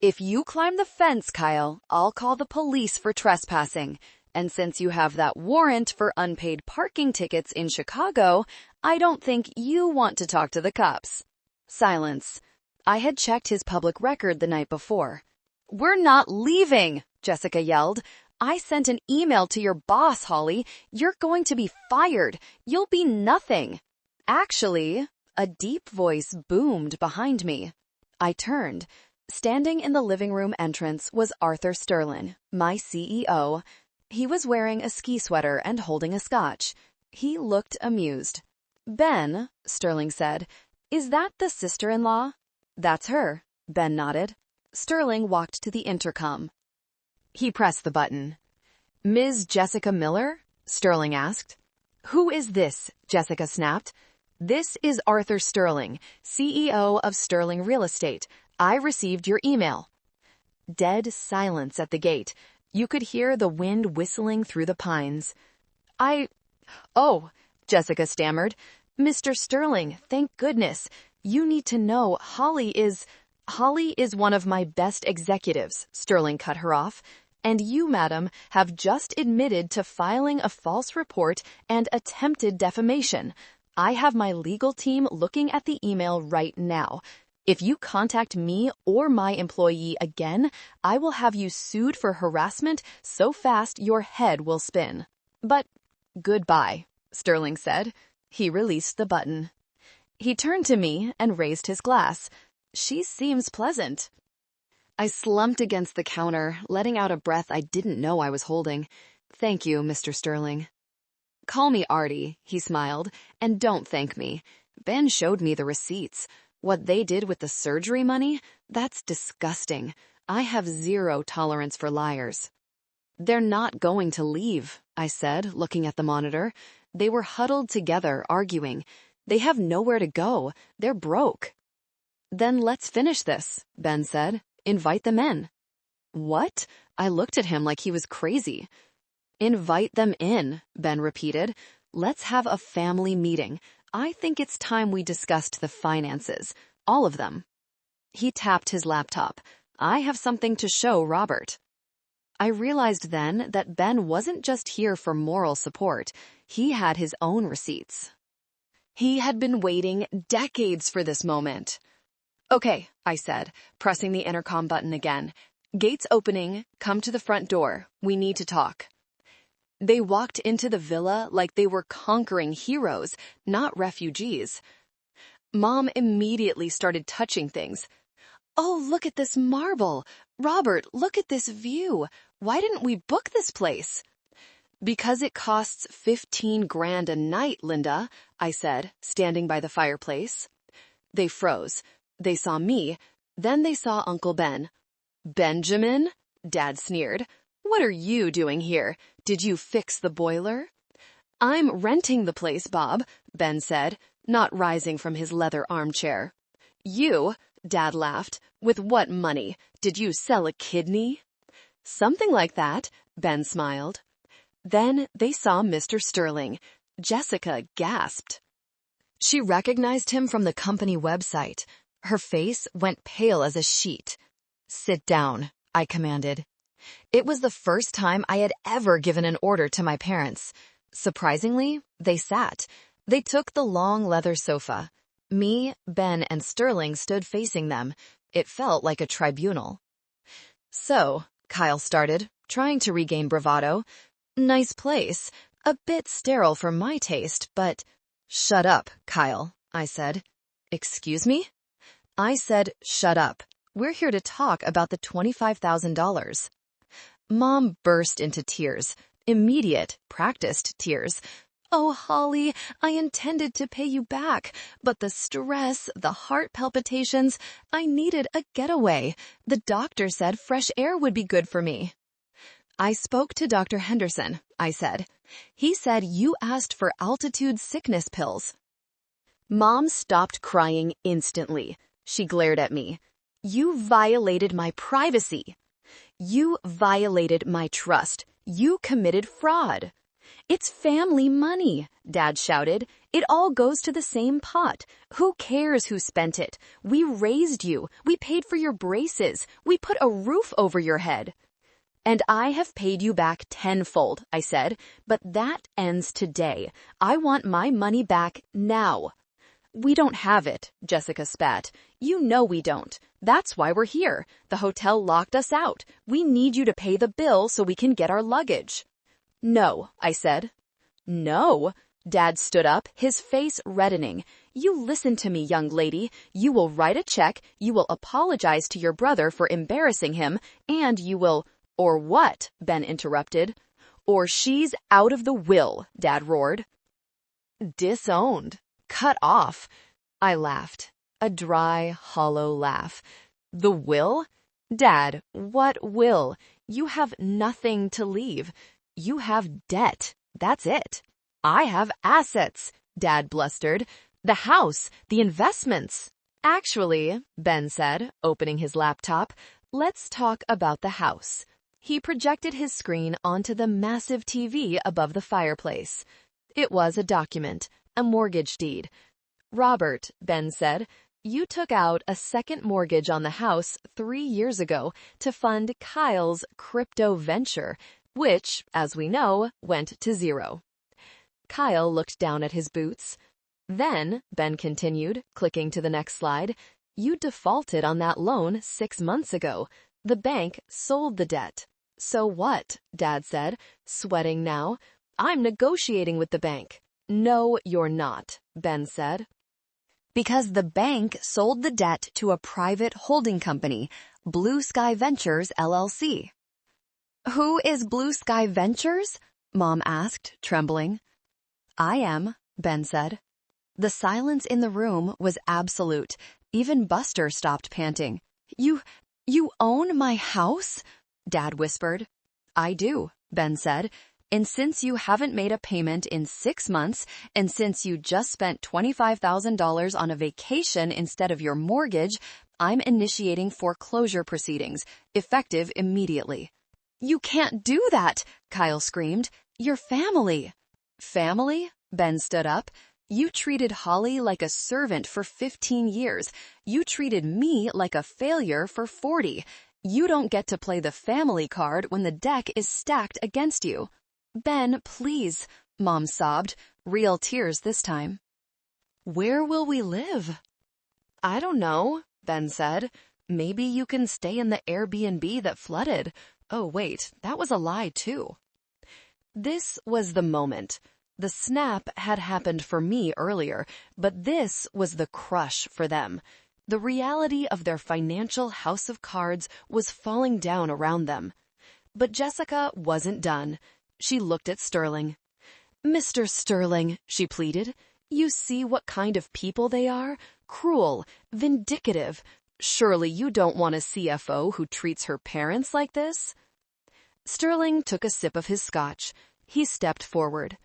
"If you climb the fence, Kyle, I'll call the police for trespassing. And since you have that warrant for unpaid parking tickets in Chicago, I don't think you want to talk to the cops." Silence. I had checked his public record the night before. "We're not leaving," Jessica yelled. "I sent an email to your boss, Holly. You're going to be fired. You'll be nothing." Actually, a deep voice boomed behind me. I turned. Standing in the living room entrance was Arthur Sterling, my CEO. He was wearing a ski sweater and holding a scotch. He looked amused. "Ben," Sterling said, "is that the sister-in-law?" "That's her," Ben nodded. Sterling walked to the intercom. He pressed the button. "Ms. Jessica Miller?" Sterling asked. "Who is this?" Jessica snapped. "This is Arthur Sterling, CEO of Sterling Real Estate. I received your email." Dead silence at the gate. You could hear the wind whistling through the pines. "Oh," Jessica stammered. "Mr. Sterling, thank goodness. You need to know Holly is one of my best executives," Sterling cut her off. "And you, madam, have just admitted to filing a false report and attempted defamation. I have my legal team looking at the email right now. If you contact me or my employee again, I will have you sued for harassment so fast your head will spin." "But goodbye," Sterling said. He released the button. He turned to me and raised his glass. "She seems pleasant." I slumped against the counter, letting out a breath I didn't know I was holding. "Thank you, Mr. Sterling." "Call me Artie," he smiled, "and don't thank me. Ben showed me the receipts. What they did with the surgery money, that's disgusting. I have zero tolerance for liars." "They're not going to leave," I said, looking at the monitor. They were huddled together, arguing. "They have nowhere to go. They're broke." "Then let's finish this," Ben said. "Invite them in." "What?" I looked at him like he was crazy. "Invite them in," Ben repeated. "Let's have a family meeting. I think it's time we discussed the finances. All of them." He tapped his laptop. "I have something to show Robert." I realized then that Ben wasn't just here for moral support. He had his own receipts. He had been waiting decades for this moment. "Okay," I said, pressing the intercom button again. "Gates opening. Come to the front door. We need to talk." They walked into the villa like they were conquering heroes, not refugees. Mom immediately started touching things. "Oh, look at this marble. Robert, look at this view. Why didn't we book this place?" "Because it costs 15 grand a night, Linda," I said, standing by the fireplace. They froze. They saw me. Then they saw Uncle Ben. "Benjamin?" Dad sneered. "What are you doing here? Did you fix the boiler?" "I'm renting the place, Bob," Ben said, not rising from his leather armchair. "You?" Dad laughed. "With what money? Did you sell a kidney?" "Something like that," Ben smiled. Then they saw Mr. Sterling. Jessica gasped. She recognized him from the company website. Her face went pale as a sheet. "Sit down," I commanded. It was the first time I had ever given an order to my parents. Surprisingly, they sat. They took the long leather sofa. Me, Ben, and Sterling stood facing them. It felt like a tribunal. "So," Kyle started, trying to regain bravado. "Nice place. A bit sterile for my taste, but—" "Shut up, Kyle," I said. "Excuse me?" I said, "Shut up. We're here to talk about the $25,000. Mom burst into tears. Immediate, practiced tears. "Oh, Holly, I intended to pay you back, but the stress, the heart palpitations, I needed a getaway. The doctor said fresh air would be good for me." "I spoke to Dr. Henderson," I said. "He said you asked for altitude sickness pills." Mom stopped crying instantly. She glared at me. "You violated my privacy. You violated my trust. You committed fraud." "It's family money," Dad shouted. "It all goes to the same pot. Who cares who spent it? We raised you. We paid for your braces. We put a roof over your head." "And I have paid you back tenfold," I said. "But that ends today. I want my money back now." "We don't have it," Jessica spat. "You know we don't. That's why we're here. The hotel locked us out. We need you to pay the bill so we can get our luggage." "No," I said. "No?" Dad stood up, his face reddening. "You listen to me, young lady. You will write a check, you will apologize to your brother for embarrassing him, and you will—" "Or what?" Ben interrupted. "Or she's out of the will," Dad roared. "Disowned. Cut off." I laughed. A dry, hollow laugh. "The will? Dad, what will? You have nothing to leave. You have debt. That's it." "I have assets," Dad blustered. "The house, the investments." "Actually," Ben said, opening his laptop, "let's talk about the house." He projected his screen onto the massive TV above the fireplace. It was a document, a mortgage deed. "Robert," Ben said, "you took out a second mortgage on the house 3 years ago to fund Kyle's crypto venture, which, as we know, went to zero." Kyle looked down at his boots. "Then," Ben continued, clicking to the next slide, "you defaulted on that loan 6 months ago. The bank sold the debt." "So what?" Dad said, sweating now. "I'm negotiating with the bank." "No, you're not," Ben said. "Because the bank sold the debt to a private holding company, Blue Sky Ventures, LLC. "Who is Blue Sky Ventures?" Mom asked, trembling. "I am," Ben said. The silence in the room was absolute. Even Buster stopped panting. You own my house?" Dad whispered. "I do," Ben said. "And since you haven't made a payment in 6 months, and since you just spent $25,000 on a vacation instead of your mortgage, I'm initiating foreclosure proceedings, effective immediately." "You can't do that!" Kyle screamed. "Your family." "Family?" Ben stood up. "You treated Holly like a servant for 15 years. You treated me like a failure for 40. You don't get to play the family card when the deck is stacked against you." "Ben, please," Mom sobbed, real tears this time. "Where will we live?" "I don't know," Ben said. "Maybe you can stay in the Airbnb that flooded. Oh, wait, that was a lie, too." This was the moment. The snap had happened for me earlier, but this was the crush for them. The reality of their financial house of cards was falling down around them. But Jessica wasn't done. She looked at Sterling. "Mr. Sterling," she pleaded, "you see what kind of people they are? Cruel, vindictive. Surely you don't want a CFO who treats her parents like this?" Sterling took a sip of his scotch. He stepped forward.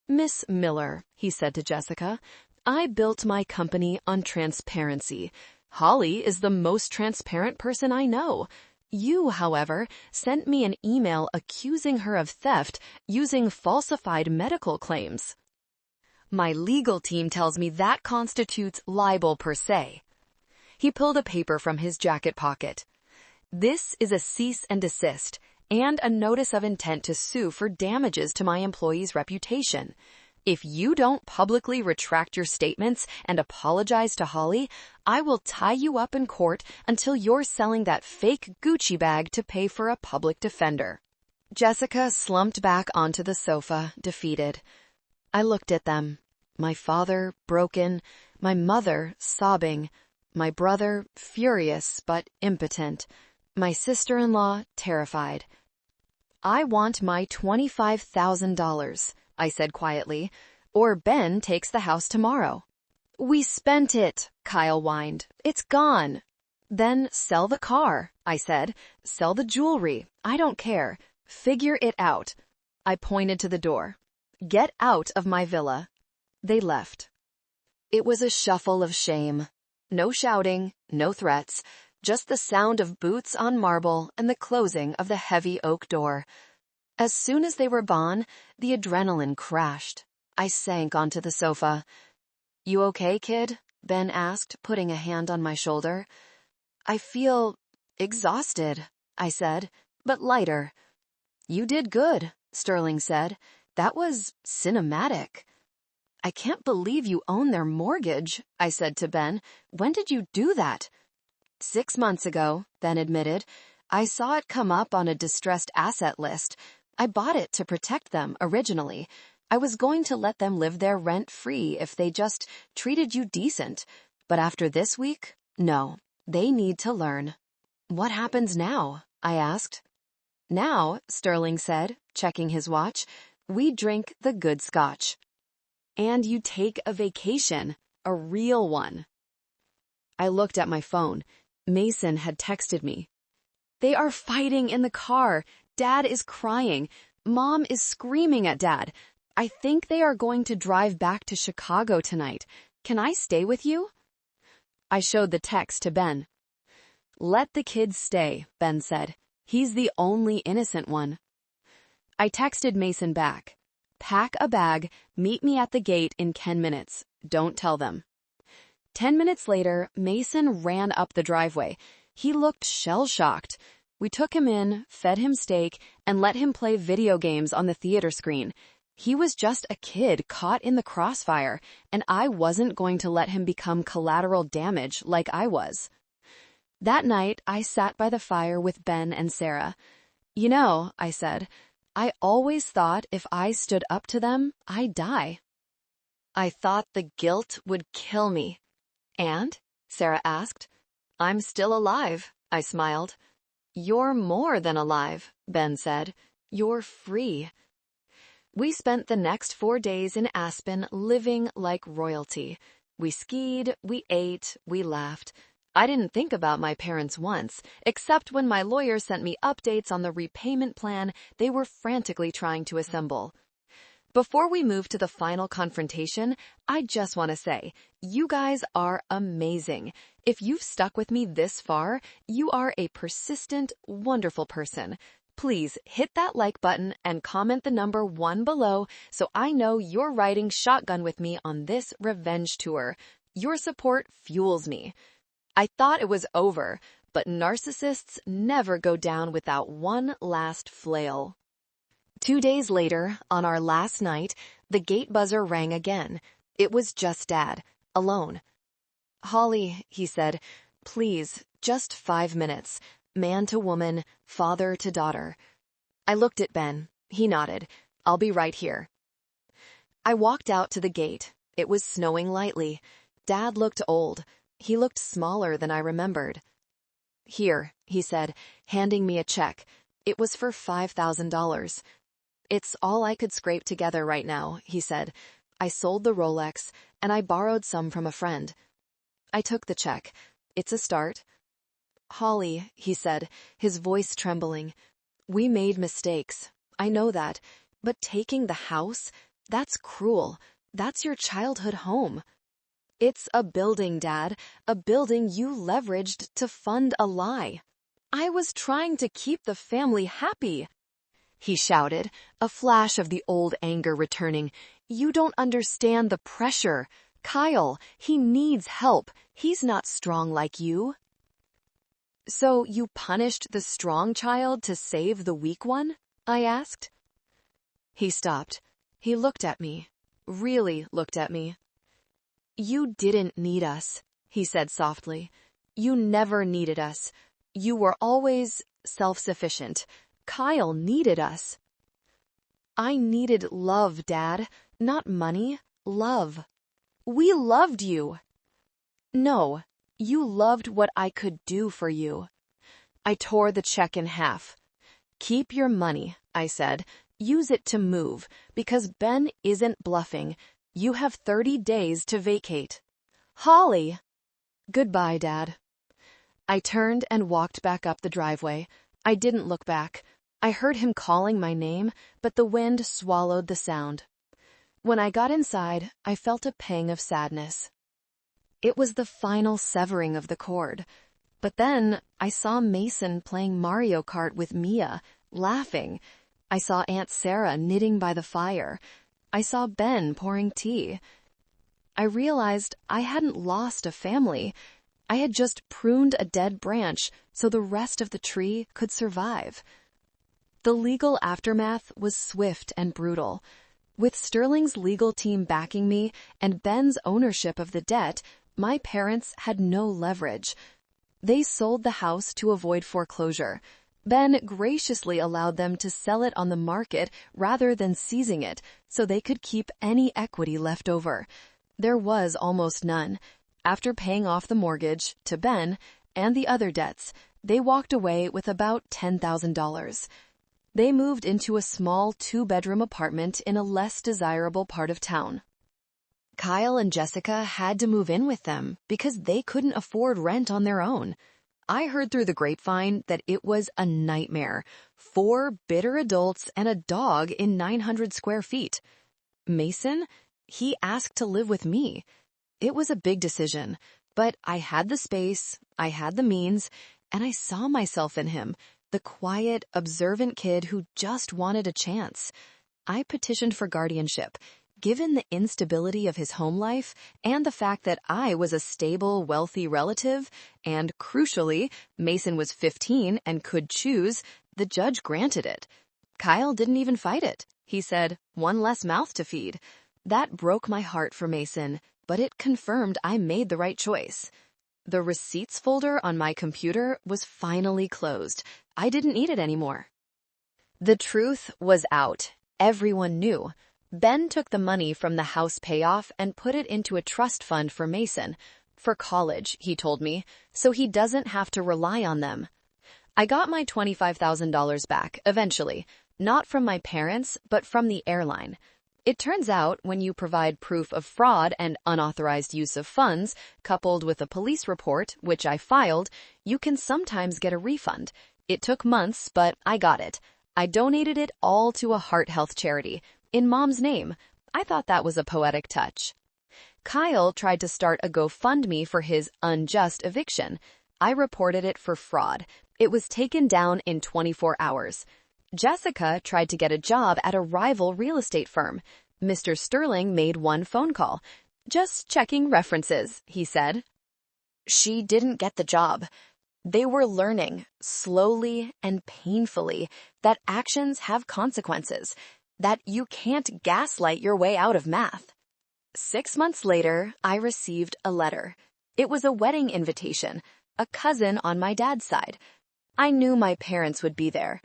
"Miss Miller," he said to Jessica, "I built my company on transparency. Holly is the most transparent person I know. You, however, sent me an email accusing her of theft using falsified medical claims. My legal team tells me that constitutes libel per se." He pulled a paper from his jacket pocket. "This is a cease and desist and a notice of intent to sue for damages to my employee's reputation. If you don't publicly retract your statements and apologize to Holly, I will tie you up in court until you're selling that fake Gucci bag to pay for a public defender." Jessica slumped back onto the sofa, defeated. I looked at them. My father, broken. My mother, sobbing. My brother, furious but impotent. My sister-in-law, terrified. "I want my $25,000, I said quietly, "or Ben takes the house tomorrow." "We spent it," Kyle whined. "It's gone." "Then sell the car," I said. "Sell the jewelry. I don't care. Figure it out." I pointed to the door. "Get out of my villa." They left. It was a shuffle of shame. No shouting, no threats, just the sound of boots on marble and the closing of the heavy oak door. As soon as they were gone, the adrenaline crashed. I sank onto the sofa. "You okay, kid?" Ben asked, putting a hand on my shoulder. "I feel exhausted," I said, "but lighter." "You did good," Sterling said. "That was cinematic." "I can't believe you own their mortgage," I said to Ben. "When did you do that?" 6 months ago, Ben admitted. "I saw it come up on a distressed asset list. I bought it to protect them originally. I was going to let them live there rent-free if they just treated you decent. But after this week, no, they need to learn." "What happens now?" I asked. "Now," Sterling said, checking his watch, "we drink the good scotch." "And you take a vacation, a real one." I looked at my phone. Mason had texted me. "They are fighting in the car. Dad is crying. Mom is screaming at Dad. I think they are going to drive back to Chicago tonight. Can I stay with you?" I showed the text to Ben. "Let the kids stay," Ben said. "He's the only innocent one." I texted Mason back. "Pack a bag, meet me at the gate in 10 minutes. Don't tell them." 10 minutes later, Mason ran up the driveway. He looked shell-shocked. We took him in, fed him steak, and let him play video games on the theater screen. He was just a kid caught in the crossfire, and I wasn't going to let him become collateral damage like I was. That night, I sat by the fire with Ben and Sarah. "You know," I said, "I always thought if I stood up to them, I'd die." "I thought the guilt would kill me." "And?" Sarah asked. "I'm still alive," I smiled. "You're more than alive," Ben said. "You're free." We spent the next 4 days in Aspen living like royalty. We skied, we ate, we laughed. I didn't think about my parents once, except when my lawyer sent me updates on the repayment plan they were frantically trying to assemble. Before we move to the final confrontation, I just want to say, you guys are amazing. If you've stuck with me this far, you are a persistent, wonderful person. Please hit that like button and comment the number 1 below so I know you're riding shotgun with me on this revenge tour. Your support fuels me. I thought it was over, but narcissists never go down without one last flail. 2 days later, on our last night, the gate buzzer rang again. It was just Dad, alone. "Holly," he said, "please, just 5 minutes. Man to woman, father to daughter." I looked at Ben. He nodded. "I'll be right here." I walked out to the gate. It was snowing lightly. Dad looked old. He looked smaller than I remembered. "Here," he said, handing me a check. It was for $5,000. "It's all I could scrape together right now," he said. "I sold the Rolex, and I borrowed some from a friend." I took the check. "It's a start." "Holly," he said, his voice trembling, "we made mistakes. I know that. But taking the house, that's cruel. That's your childhood home." "It's a building, Dad. A building you leveraged to fund a lie. I was trying to keep the family happy," he shouted, a flash of the old anger returning. "You don't understand the pressure. Kyle, he needs help. He's not strong like you." "So you punished the strong child to save the weak one?" I asked. He stopped. He looked at me. Really looked at me. "You didn't need us," he said softly. "You never needed us. You were always self-sufficient. Kyle needed us." "I needed love, Dad. Not money. Love. We loved you." "No, you loved what I could do for you." I tore the check in half. "Keep your money," I said. "Use it to move, because Ben isn't bluffing. You have 30 days to vacate." "Holly!" "Goodbye, Dad." I turned and walked back up the driveway. I didn't look back. I heard him calling my name, but the wind swallowed the sound. When I got inside, I felt a pang of sadness. It was the final severing of the cord. But then I saw Mason playing Mario Kart with Mia, laughing. I saw Aunt Sarah knitting by the fire. I saw Ben pouring tea. I realized I hadn't lost a family. I had just pruned a dead branch so the rest of the tree could survive. The legal aftermath was swift and brutal. With Sterling's legal team backing me and Ben's ownership of the debt, my parents had no leverage. They sold the house to avoid foreclosure. Ben graciously allowed them to sell it on the market rather than seizing it, so they could keep any equity left over. There was almost none. After paying off the mortgage, to Ben, and the other debts, they walked away with about $10,000. They moved into a small 2-bedroom apartment in a less desirable part of town. Kyle and Jessica had to move in with them because they couldn't afford rent on their own. I heard through the grapevine that it was a nightmare. 4 bitter adults and a dog in 900 square feet. Mason? He asked to live with me. It was a big decision, but I had the space, I had the means, and I saw myself in him, the quiet, observant kid who just wanted a chance. I petitioned for guardianship. Given the instability of his home life and the fact that I was a stable, wealthy relative, and crucially, Mason was 15 and could choose, the judge granted it. Kyle didn't even fight it. He said, "One less mouth to feed." That broke my heart for Mason, but it confirmed I made the right choice. The receipts folder on my computer was finally closed. I didn't need it anymore. The truth was out. Everyone knew. Ben took the money from the house payoff and put it into a trust fund for Mason. For college, he told me, so he doesn't have to rely on them. I got my $25,000 back, eventually. Not from my parents, but from the airline. It turns out when you provide proof of fraud and unauthorized use of funds, coupled with a police report, which I filed, you can sometimes get a refund. It took months, but I got it. I donated it all to a heart health charity. In Mom's name. I thought that was a poetic touch. Kyle tried to start a GoFundMe for his unjust eviction. I reported it for fraud. It was taken down in 24 hours. Jessica tried to get a job at a rival real estate firm. Mr. Sterling made one phone call. "Just checking references," he said. She didn't get the job. They were learning, slowly and painfully, that actions have consequences, that you can't gaslight your way out of math. 6 months later, I received a letter. It was a wedding invitation, a cousin on my dad's side. I knew my parents would be there.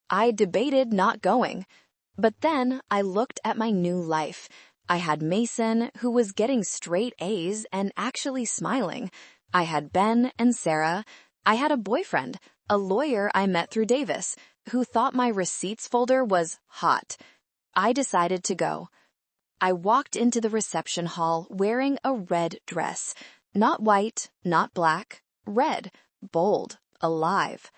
I debated not going. But then I looked at my new life. I had Mason, who was getting straight A's and actually smiling. I had Ben and Sarah. I had a boyfriend, a lawyer I met through Davis, who thought my receipts folder was hot. I decided to go. I walked into the reception hall wearing a red dress. Not white, not black, red, bold, alive.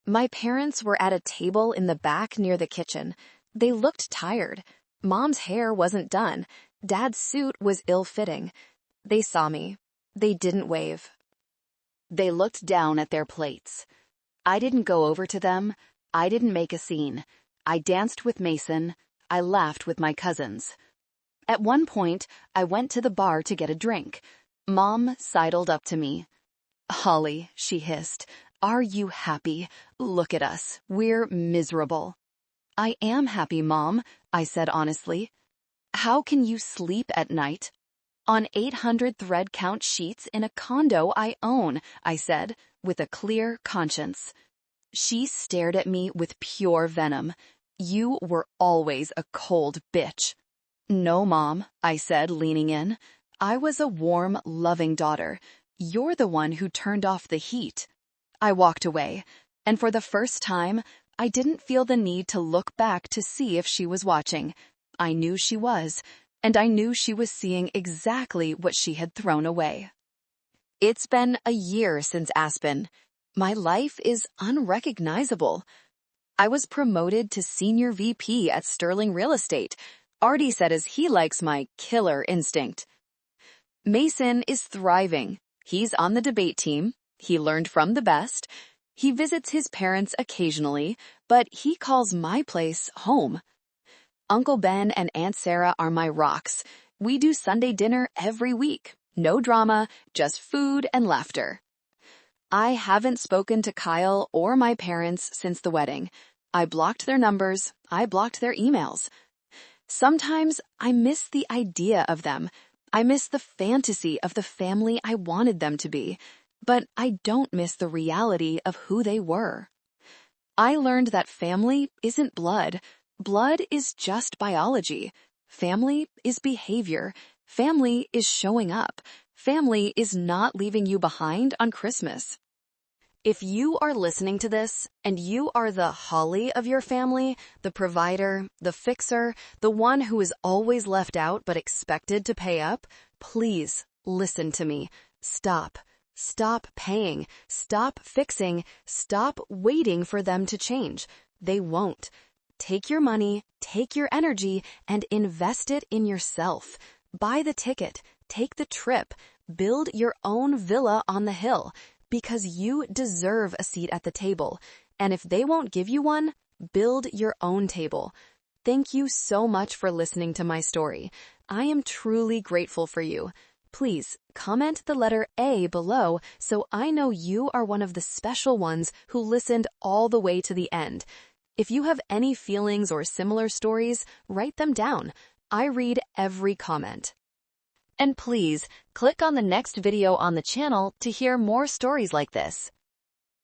My parents were at a table in the back near the kitchen. They looked tired. Mom's hair wasn't done. Dad's suit was ill-fitting. They saw me. They didn't wave. They looked down at their plates. I didn't go over to them. I didn't make a scene. I danced with Mason. I laughed with my cousins. At one point, I went to the bar to get a drink. Mom sidled up to me. "Holly," she hissed, "are you happy? Look at us. We're miserable." "I am happy, Mom," I said honestly. "How can you sleep at night?" "On 800 thread count sheets in a condo I own," I said, with a clear conscience. She stared at me with pure venom. "You were always a cold bitch." "No, Mom," I said, leaning in. "I was a warm, loving daughter. You're the one who turned off the heat." I walked away, and for the first time, I didn't feel the need to look back to see if she was watching. I knew she was, and I knew she was seeing exactly what she had thrown away. It's been a year since Aspen. My life is unrecognizable. I was promoted to senior VP at Sterling Real Estate. Artie said as he likes my killer instinct. Mason is thriving. He's on the debate team. He learned from the best. He visits his parents occasionally, but he calls my place home. Uncle Ben and Aunt Sarah are my rocks. We do Sunday dinner every week. No drama, just food and laughter. I haven't spoken to Kyle or my parents since the wedding. I blocked their numbers. I blocked their emails. Sometimes I miss the idea of them. I miss the fantasy of the family I wanted them to be, but I don't miss the reality of who they were. I learned that family isn't blood. Blood is just biology. Family is behavior. Family is showing up. Family is not leaving you behind on Christmas. If you are listening to this, and you are the Holly of your family, the provider, the fixer, the one who is always left out but expected to pay up, please listen to me. Stop. Stop paying. Stop fixing. Stop waiting for them to change. They won't. Take your money, take your energy, and invest it in yourself. Buy the ticket. Take the trip. Build your own villa on the hill. Because you deserve a seat at the table. And if they won't give you one, build your own table. Thank you so much for listening to my story. I am truly grateful for you. Please comment the letter A below so I know you are one of the special ones who listened all the way to the end. If you have any feelings or similar stories, write them down. I read every comment. And please, click on the next video on the channel to hear more stories like this.